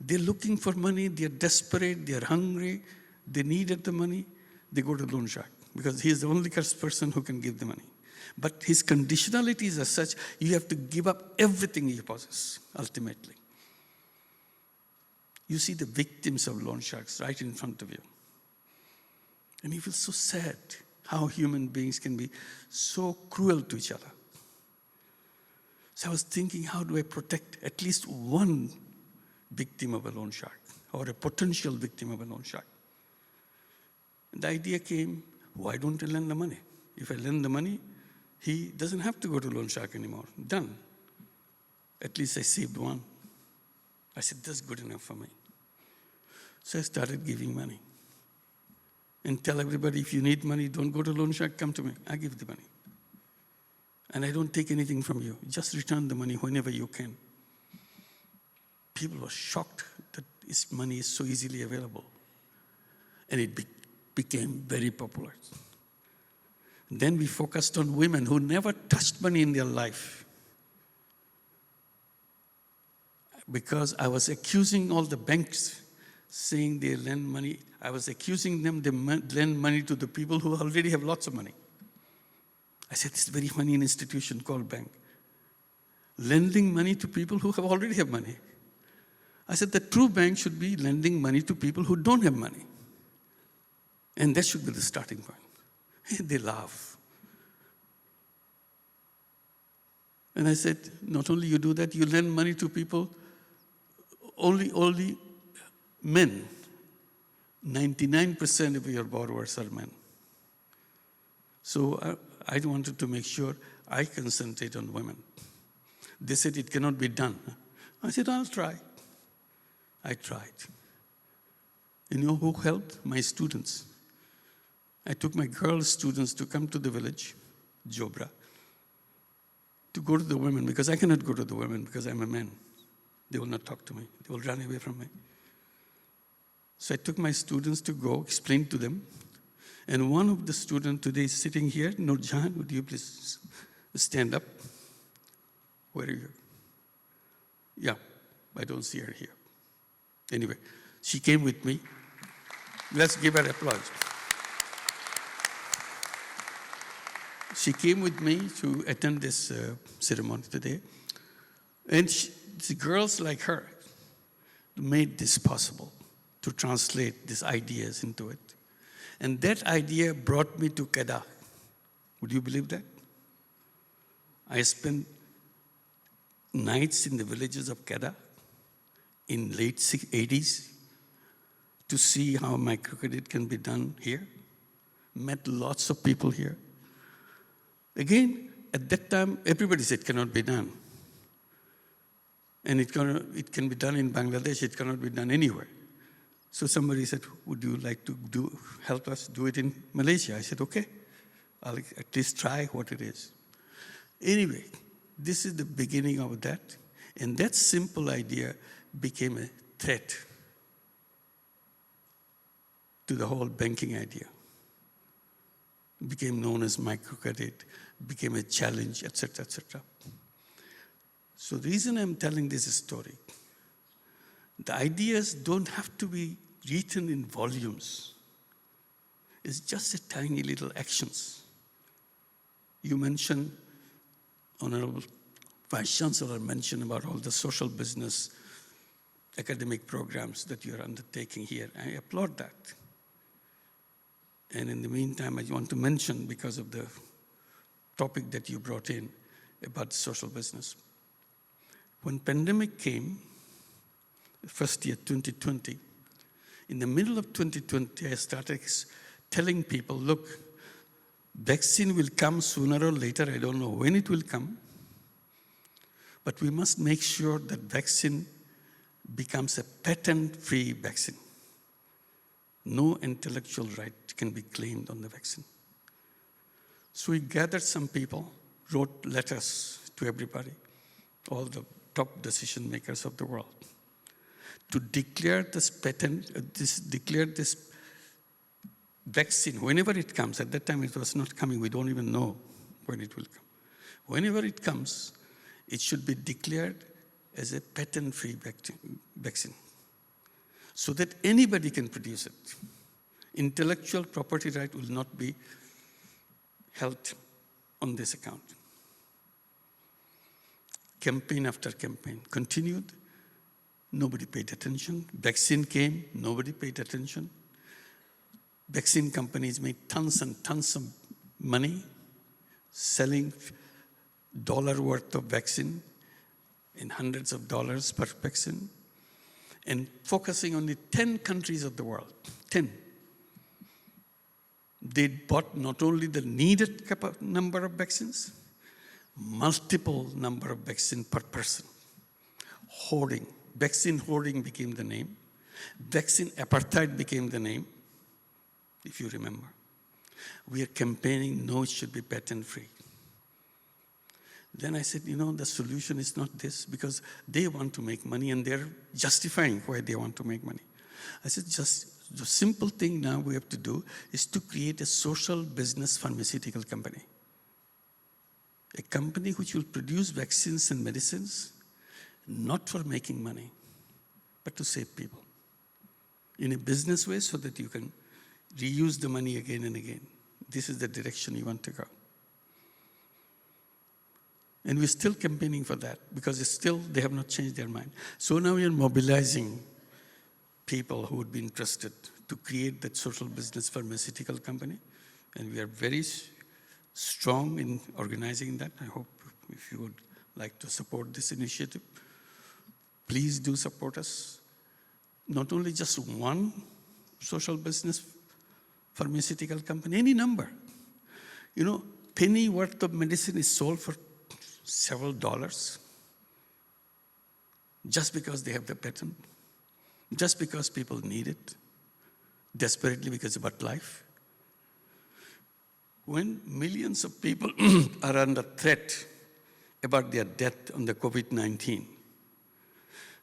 B: They're looking for money, they're desperate, they're hungry, they needed the money, they go to the loan shark because he's the only person who can give the money. But his conditionalities are such, you have to give up everything you possess, ultimately. You see the victims of loan sharks right in front of you. And you feel so sad how human beings can be so cruel to each other. So I was thinking, how do I protect at least one victim of a loan shark or a potential victim of a loan shark? And the idea came, why don't I lend the money? If I lend the money, he doesn't have to go to loan shark anymore. Done. At least I saved one. I said, that's good enough for me. So I started giving money. And tell everybody, if you need money, don't go to loan shark, come to me. I give the money. And I don't take anything from you. Just return the money whenever you can. People were shocked that this money is so easily available. And it became very popular. Then we focused on women who never touched money in their life. Because I was accusing all the banks saying they lend money. I was accusing them they lend money to the people who already have lots of money. I said, it's a very funny institution called bank. Lending money to people who already have money. I said, the true bank should be lending money to people who don't have money. And that should be the starting point. And they laugh. And I said, not only you do that, you lend money to people, only men. 99% of your borrowers are men. So I wanted to make sure I concentrate on women. They said it cannot be done. I said, I'll try. I tried. You know who helped? My students. I took my girl students to come to the village, Jobra, to go to the women, because I cannot go to the women because I'm a man. They will not talk to me. They will run away from me. So I took my students to go, explain to them. And one of the students today is sitting here. Nurjahan, would you please stand up? Where are you? Yeah, I don't see her here. Anyway, she came with me. Let's give her applause. She came with me to attend this ceremony today. And the girls like her made this possible, to translate these ideas into it. And that idea brought me to Kedah. Would you believe that? I spent nights in the villages of Kedah in late 80s to see how microcredit can be done here. Met lots of people here. Again, at that time, everybody said it cannot be done. And it can be done in Bangladesh, it cannot be done anywhere. So somebody said, would you like to help us do it in Malaysia? I said, okay, I'll at least try what it is. Anyway, this is the beginning of that. And that simple idea became a threat to the whole banking idea. It became known as microcredit, became a challenge, etc., etc. So the reason I'm telling this story, the ideas don't have to be written in volumes. It's just a tiny little actions. You mentioned, Honorable Vice Chancellor mentioned about all the social business academic programs that you're undertaking here. I applaud that. And in the meantime, I want to mention, because of the topic that you brought in about social business. When pandemic came, first year, 2020, in the middle of 2020, I started telling people, look, vaccine will come sooner or later. I don't know when it will come. But we must make sure that vaccine becomes a patent-free vaccine. No intellectual right can be claimed on the vaccine. So we gathered some people, wrote letters to everybody, all the top decision makers of the world, to declare this patent, declare this vaccine, whenever it comes. At that time it was not coming, we don't even know when it will come. Whenever it comes, it should be declared as a patent-free vaccine, so that anybody can produce it. Intellectual property right will not be held on this account. Campaign after campaign continued. Nobody paid attention. Vaccine came, nobody paid attention. Vaccine companies made tons and tons of money selling dollar worth of vaccine in hundreds of dollars per vaccine, and focusing on the 10 countries of the world, 10. They bought not only the needed number of vaccines, multiple number of vaccine per person. Hoarding, vaccine hoarding became the name. Vaccine apartheid became the name, if you remember. We are campaigning, no, it should be patent-free. Then I said, the solution is not this, because they want to make money and they're justifying why they want to make money. I said, just the simple thing now we have to do is to create a social business pharmaceutical company. A company which will produce vaccines and medicines, not for making money, but to save people. In a business way, so that you can reuse the money again and again. This is the direction you want to go. And we're still campaigning for that, because they have not changed their mind. So now we are mobilizing people who would be interested to create that social business pharmaceutical company. And we are very strong in organizing that. I hope if you would like to support this initiative, please do support us. Not only just one social business pharmaceutical company, any number. Penny worth of medicine is sold for several dollars just because they have the patent, just because people need it desperately because it's about life. When millions of people are under threat about their death on the COVID-19,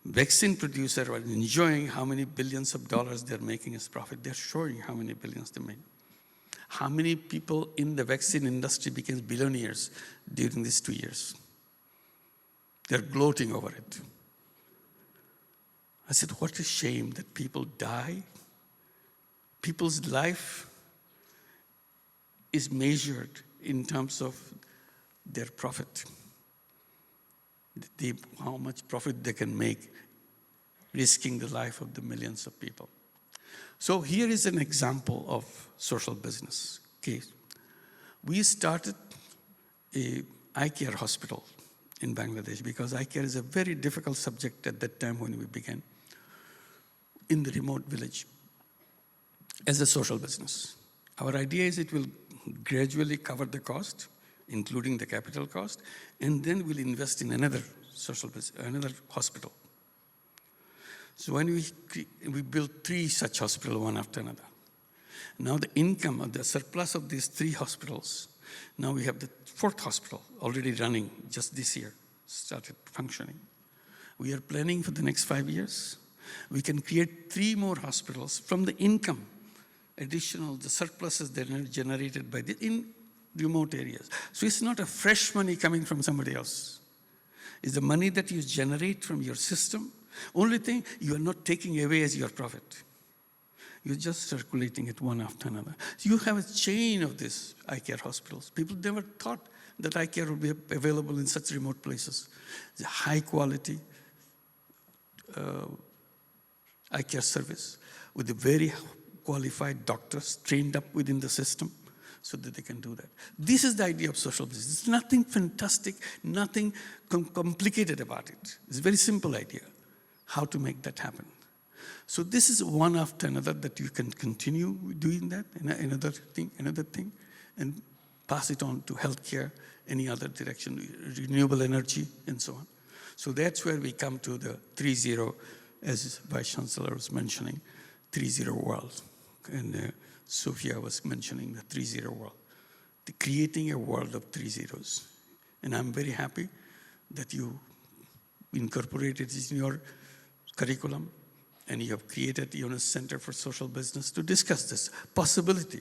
B: vaccine producers are enjoying how many billions of dollars they're making as profit. They're showing how many billions they made. How many people in the vaccine industry became billionaires during these 2 years? They're gloating over it. I said, what a shame that people die. People's life is measured in terms of their profit. How much profit they can make, risking the life of the millions of people. So here is an example of social business case. We started an eye care hospital in Bangladesh, because eye care is a very difficult subject at that time when we began, in the remote village, as a social business. Our idea is it will gradually cover the cost, including the capital cost, and then we'll invest in another another hospital. So when we built 3 such hospitals, one after another. Now the income of the surplus of these 3 hospitals, now we have the 4th hospital already running just this year, started functioning. We are planning for the next 5 years. We can create 3 more hospitals from the income, additional, the surpluses that are generated by in remote areas. So it's not a fresh money coming from somebody else. It's the money that you generate from your system. Only thing, you are not taking away as your profit. You're just circulating it one after another. So you have a chain of these eye care hospitals. People never thought that eye care would be available in such remote places. It's a high quality eye care service with a very qualified doctors trained up within the system so that they can do that. This is the idea of social business. It's nothing fantastic, nothing complicated about it. It's a very simple idea, how to make that happen. So this is one after another that you can continue doing that, another thing, and pass it on to healthcare, any other direction, renewable energy, and so on. So that's where we come to the 3-0, as Vice Chancellor was mentioning, 3-0 world. And Sophia was mentioning the 3-0 world, creating a world of 3 zeros. And I'm very happy that you incorporated this in your curriculum, and you have created the UNES Center for Social Business to discuss this possibility.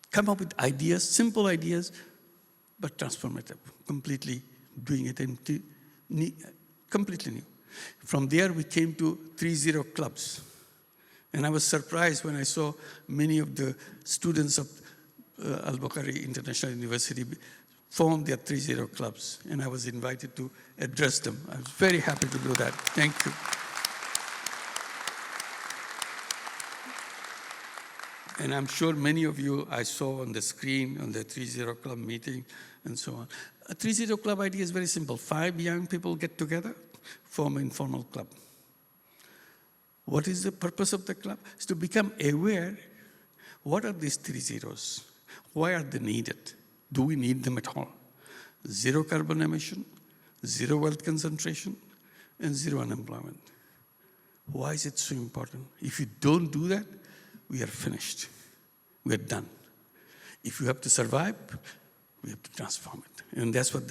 B: Come up with ideas, simple ideas, but transformative, completely doing it completely new. From there, we came to 3-0 clubs. And I was surprised when I saw many of the students of Albukhary International University form their 3-0 clubs. And I was invited to address them. I was very happy to do that. Thank you. And I'm sure many of you I saw on the screen on the 3-0 club meeting and so on. A 3-0 club idea is very simple. 5 young people get together, form an informal club. What is the purpose of the club? It's to become aware, what are these 3 zeros? Why are they needed? Do we need them at all? 0 carbon emission, 0 wealth concentration, and 0 unemployment. Why is it so important? If you don't do that, we are finished. We are done. If you have to survive, we have to transform it. And that's what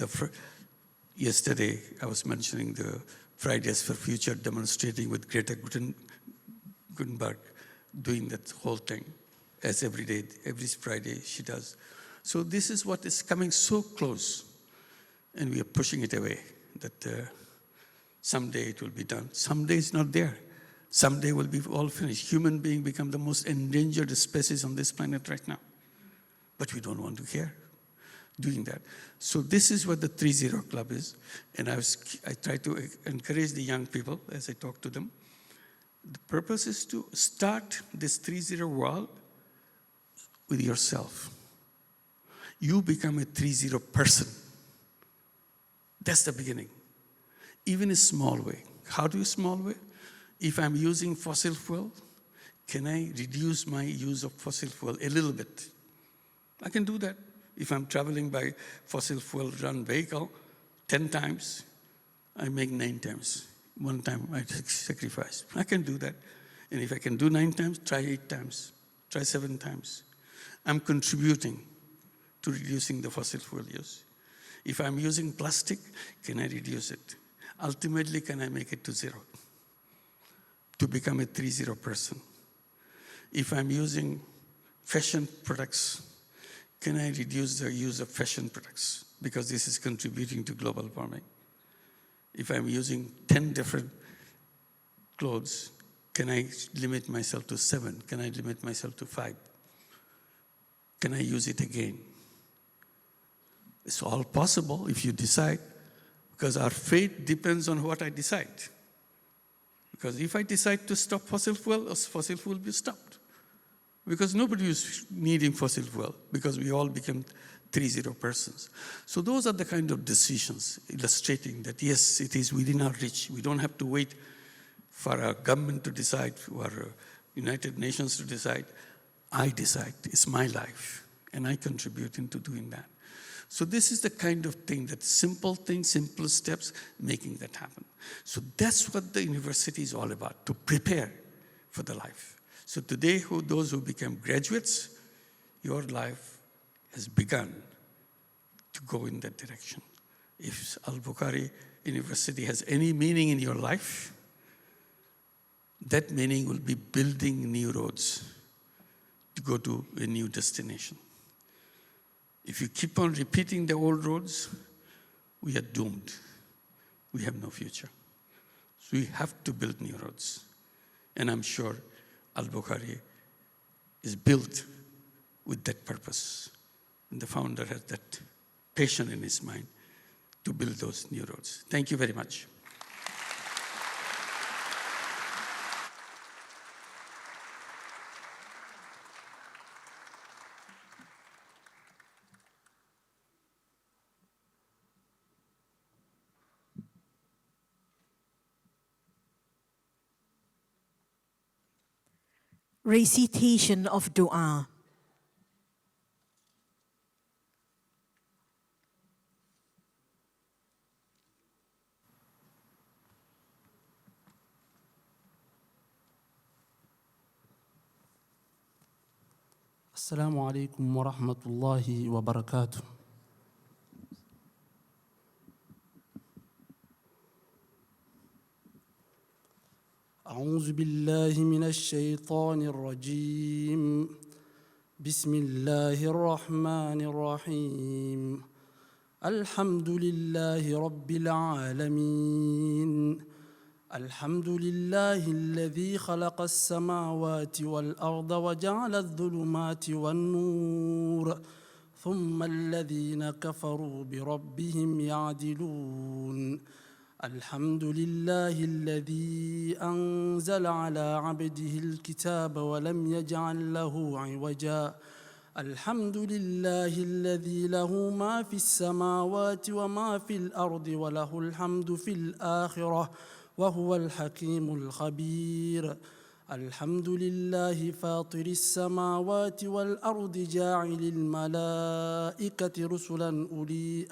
B: yesterday I was mentioning the Fridays for Future, demonstrating with Greta Thunberg, doing that whole thing, as every day, every Friday she does. So this is what is coming so close, and we are pushing it away, that someday it will be done. Someday it's not there. Someday we'll be all finished. Human being become the most endangered species on this planet right now. But we don't want to care doing that. So this is what the 3-0 club is. And I try to encourage the young people as I talk to them. The purpose is to start this 3-0 world with yourself. You become a 3-0 person. That's the beginning. Even a small way. How do you small way? If I'm using fossil fuel, can I reduce my use of fossil fuel a little bit? I can do that. If I'm traveling by fossil fuel run vehicle 10 times, I make 9 times. 1 time I sacrifice. I can do that. And if I can do 9 times, try 8 times. Try 7 times. I'm contributing to reducing the fossil fuel use. If I'm using plastic, can I reduce it? Ultimately, can I make it to 0? To become a 3-0 person. If I'm using fashion products, can I reduce the use of fashion products? Because this is contributing to global warming. If I'm using 10 different clothes, can I limit myself to 7? Can I limit myself to 5? Can I use it again? It's all possible if you decide, because our fate depends on what I decide. Because if I decide to stop fossil fuel will be stopped. Because nobody is needing fossil fuel, because we all become 3-0 persons. So those are the kind of decisions illustrating that, yes, it is within our reach. We don't have to wait for a government to decide, or United Nations to decide. I decide. It's my life, and I contribute into doing that. So this is the kind of thing, that simple things, simple steps, making that happen. So that's what the university is all about, to prepare for the life. So today, those who become graduates, your life has begun to go in that direction. If Albukhary University has any meaning in your life, that meaning will be building new roads to go to a new destination. If you keep on repeating the old roads, we are doomed. We have no future. So we have to build new roads. And I'm sure Albukhary is built with that purpose. And the founder has that passion in his mind to build those new roads. Thank you very much.
A: Recitation of Dua.
I: السلام عليكم ورحمة الله وبركاته. أعوذ بالله من الشيطان الرجيم. بسم الله الرحمن الرحيم. الحمد لله رب العالمين. الحمد لله الذي خلق السماوات والأرض وجعل الظلمات والنور ثم الذين كفروا بربهم يعدلون. الحمد لله الذي أنزل على عبده الكتاب ولم يجعل له عوجا. الحمد لله الذي له ما في السماوات وما في الأرض وله الحمد في الآخرة وهو الحكيم الخبير. الحمد لله فاطر السماوات والأرض جاعل الملائكة رسلا أولي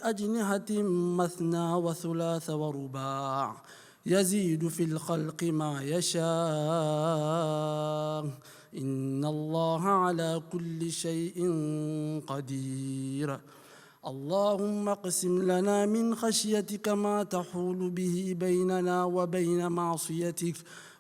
I: أجنحة مثنى وثلاث ورباع يزيد في الخلق ما يشاء إن الله على كل شيء قدير. اللهم اقسم لنا من خشيتك ما تحول به بيننا وبين معصيتك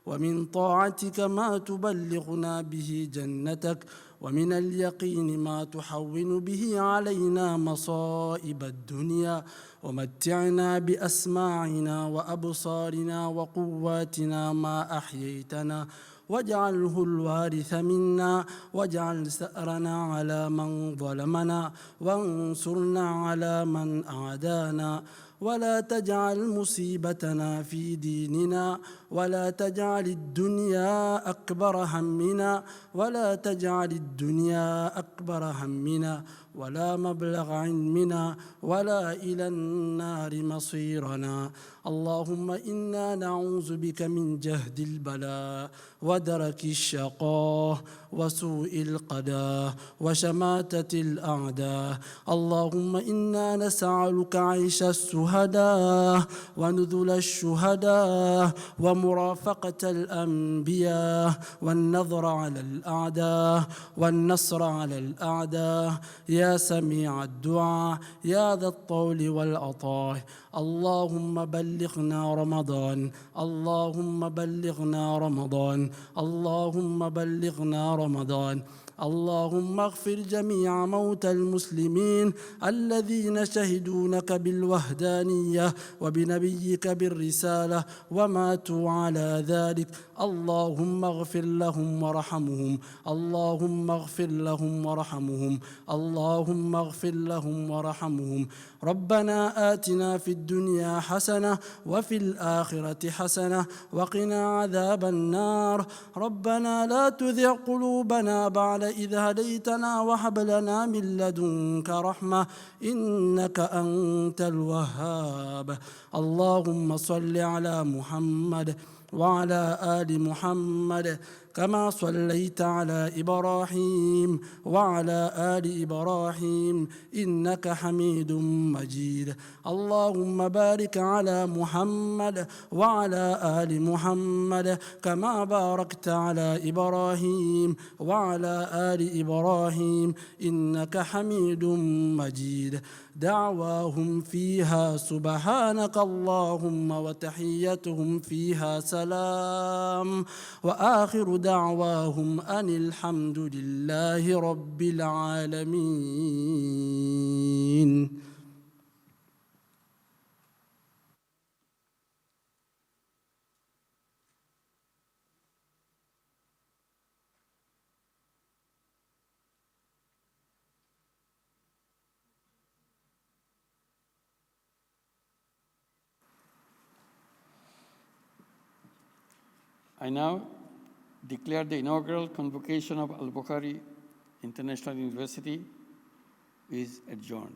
I: ومن طاعتك ما تبلغنا به جنتك ومن اليقين ما تحول به علينا مصائب الدنيا ومتعنا بأسماعنا وأبصارنا وقواتنا ما أحييتنا واجعله الوارث منا واجعل ثأرنا على من ظلمنا وانصرنا على من أعدانا ولا تجعل مصيبتنا في ديننا ولا تجعل الدنيا أكبر همنا ولا تجعل الدنيا أكبر همنا ولا مبلغ علمنا ولا إلى النار مصيرنا. اللهم إنا نعوذ بك من جهد البلاء ودرك الشقاء وسوء القضاء وشماتة الأعداء. اللهم إنا نسألك عيش الشهداء ونذل الشهداء ومرافقة الأنبياء والنظر على الأعداء والنصر على الأعداء يا سميع الدعاء يا ذا الطول والعطاء. اللهم بلغنا رمضان اللهم بلغنا رمضان اللهم بلغنا رمضان. اللهم اغفر جميع موتى المسلمين الذين شهدوا لك بالوحدانية وبنبيك بالرسالة وماتوا على ذلك. اللهم اغفر لهم وارحمهم اللهم اغفر لهم وارحمهم اللهم اغفر لهم وارحمهم. ربنا آتنا في الدنيا حسنة وفي الآخرة حسنة وقنا عذاب النار. ربنا لا تذع قلوبنا بعد إذ هديتنا وهب لنا من لدنك رحمة إنك أنت الوهاب. اللهم صل على محمد وعلى آل محمد كما صليت على إبراهيم وعلى آل إبراهيم إنك حميد مجيد اللهم بارك على محمد وعلى آل محمد كما باركت على إبراهيم وعلى آل إبراهيم إنك حميد مجيد دعواهم فيها سبحانك اللهم وتحيتهم فيها سلام وآخر دعواهم أن الحمد لله رب العالمين.
B: I now declare the inaugural convocation of Albukhary International University is adjourned.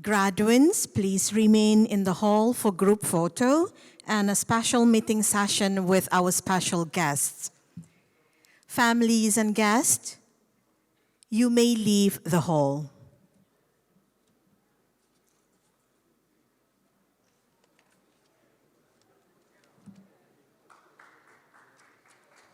A: Graduates, please remain in the hall for group photo and a special meeting session with our special guests. Families and guests, you may leave the hall.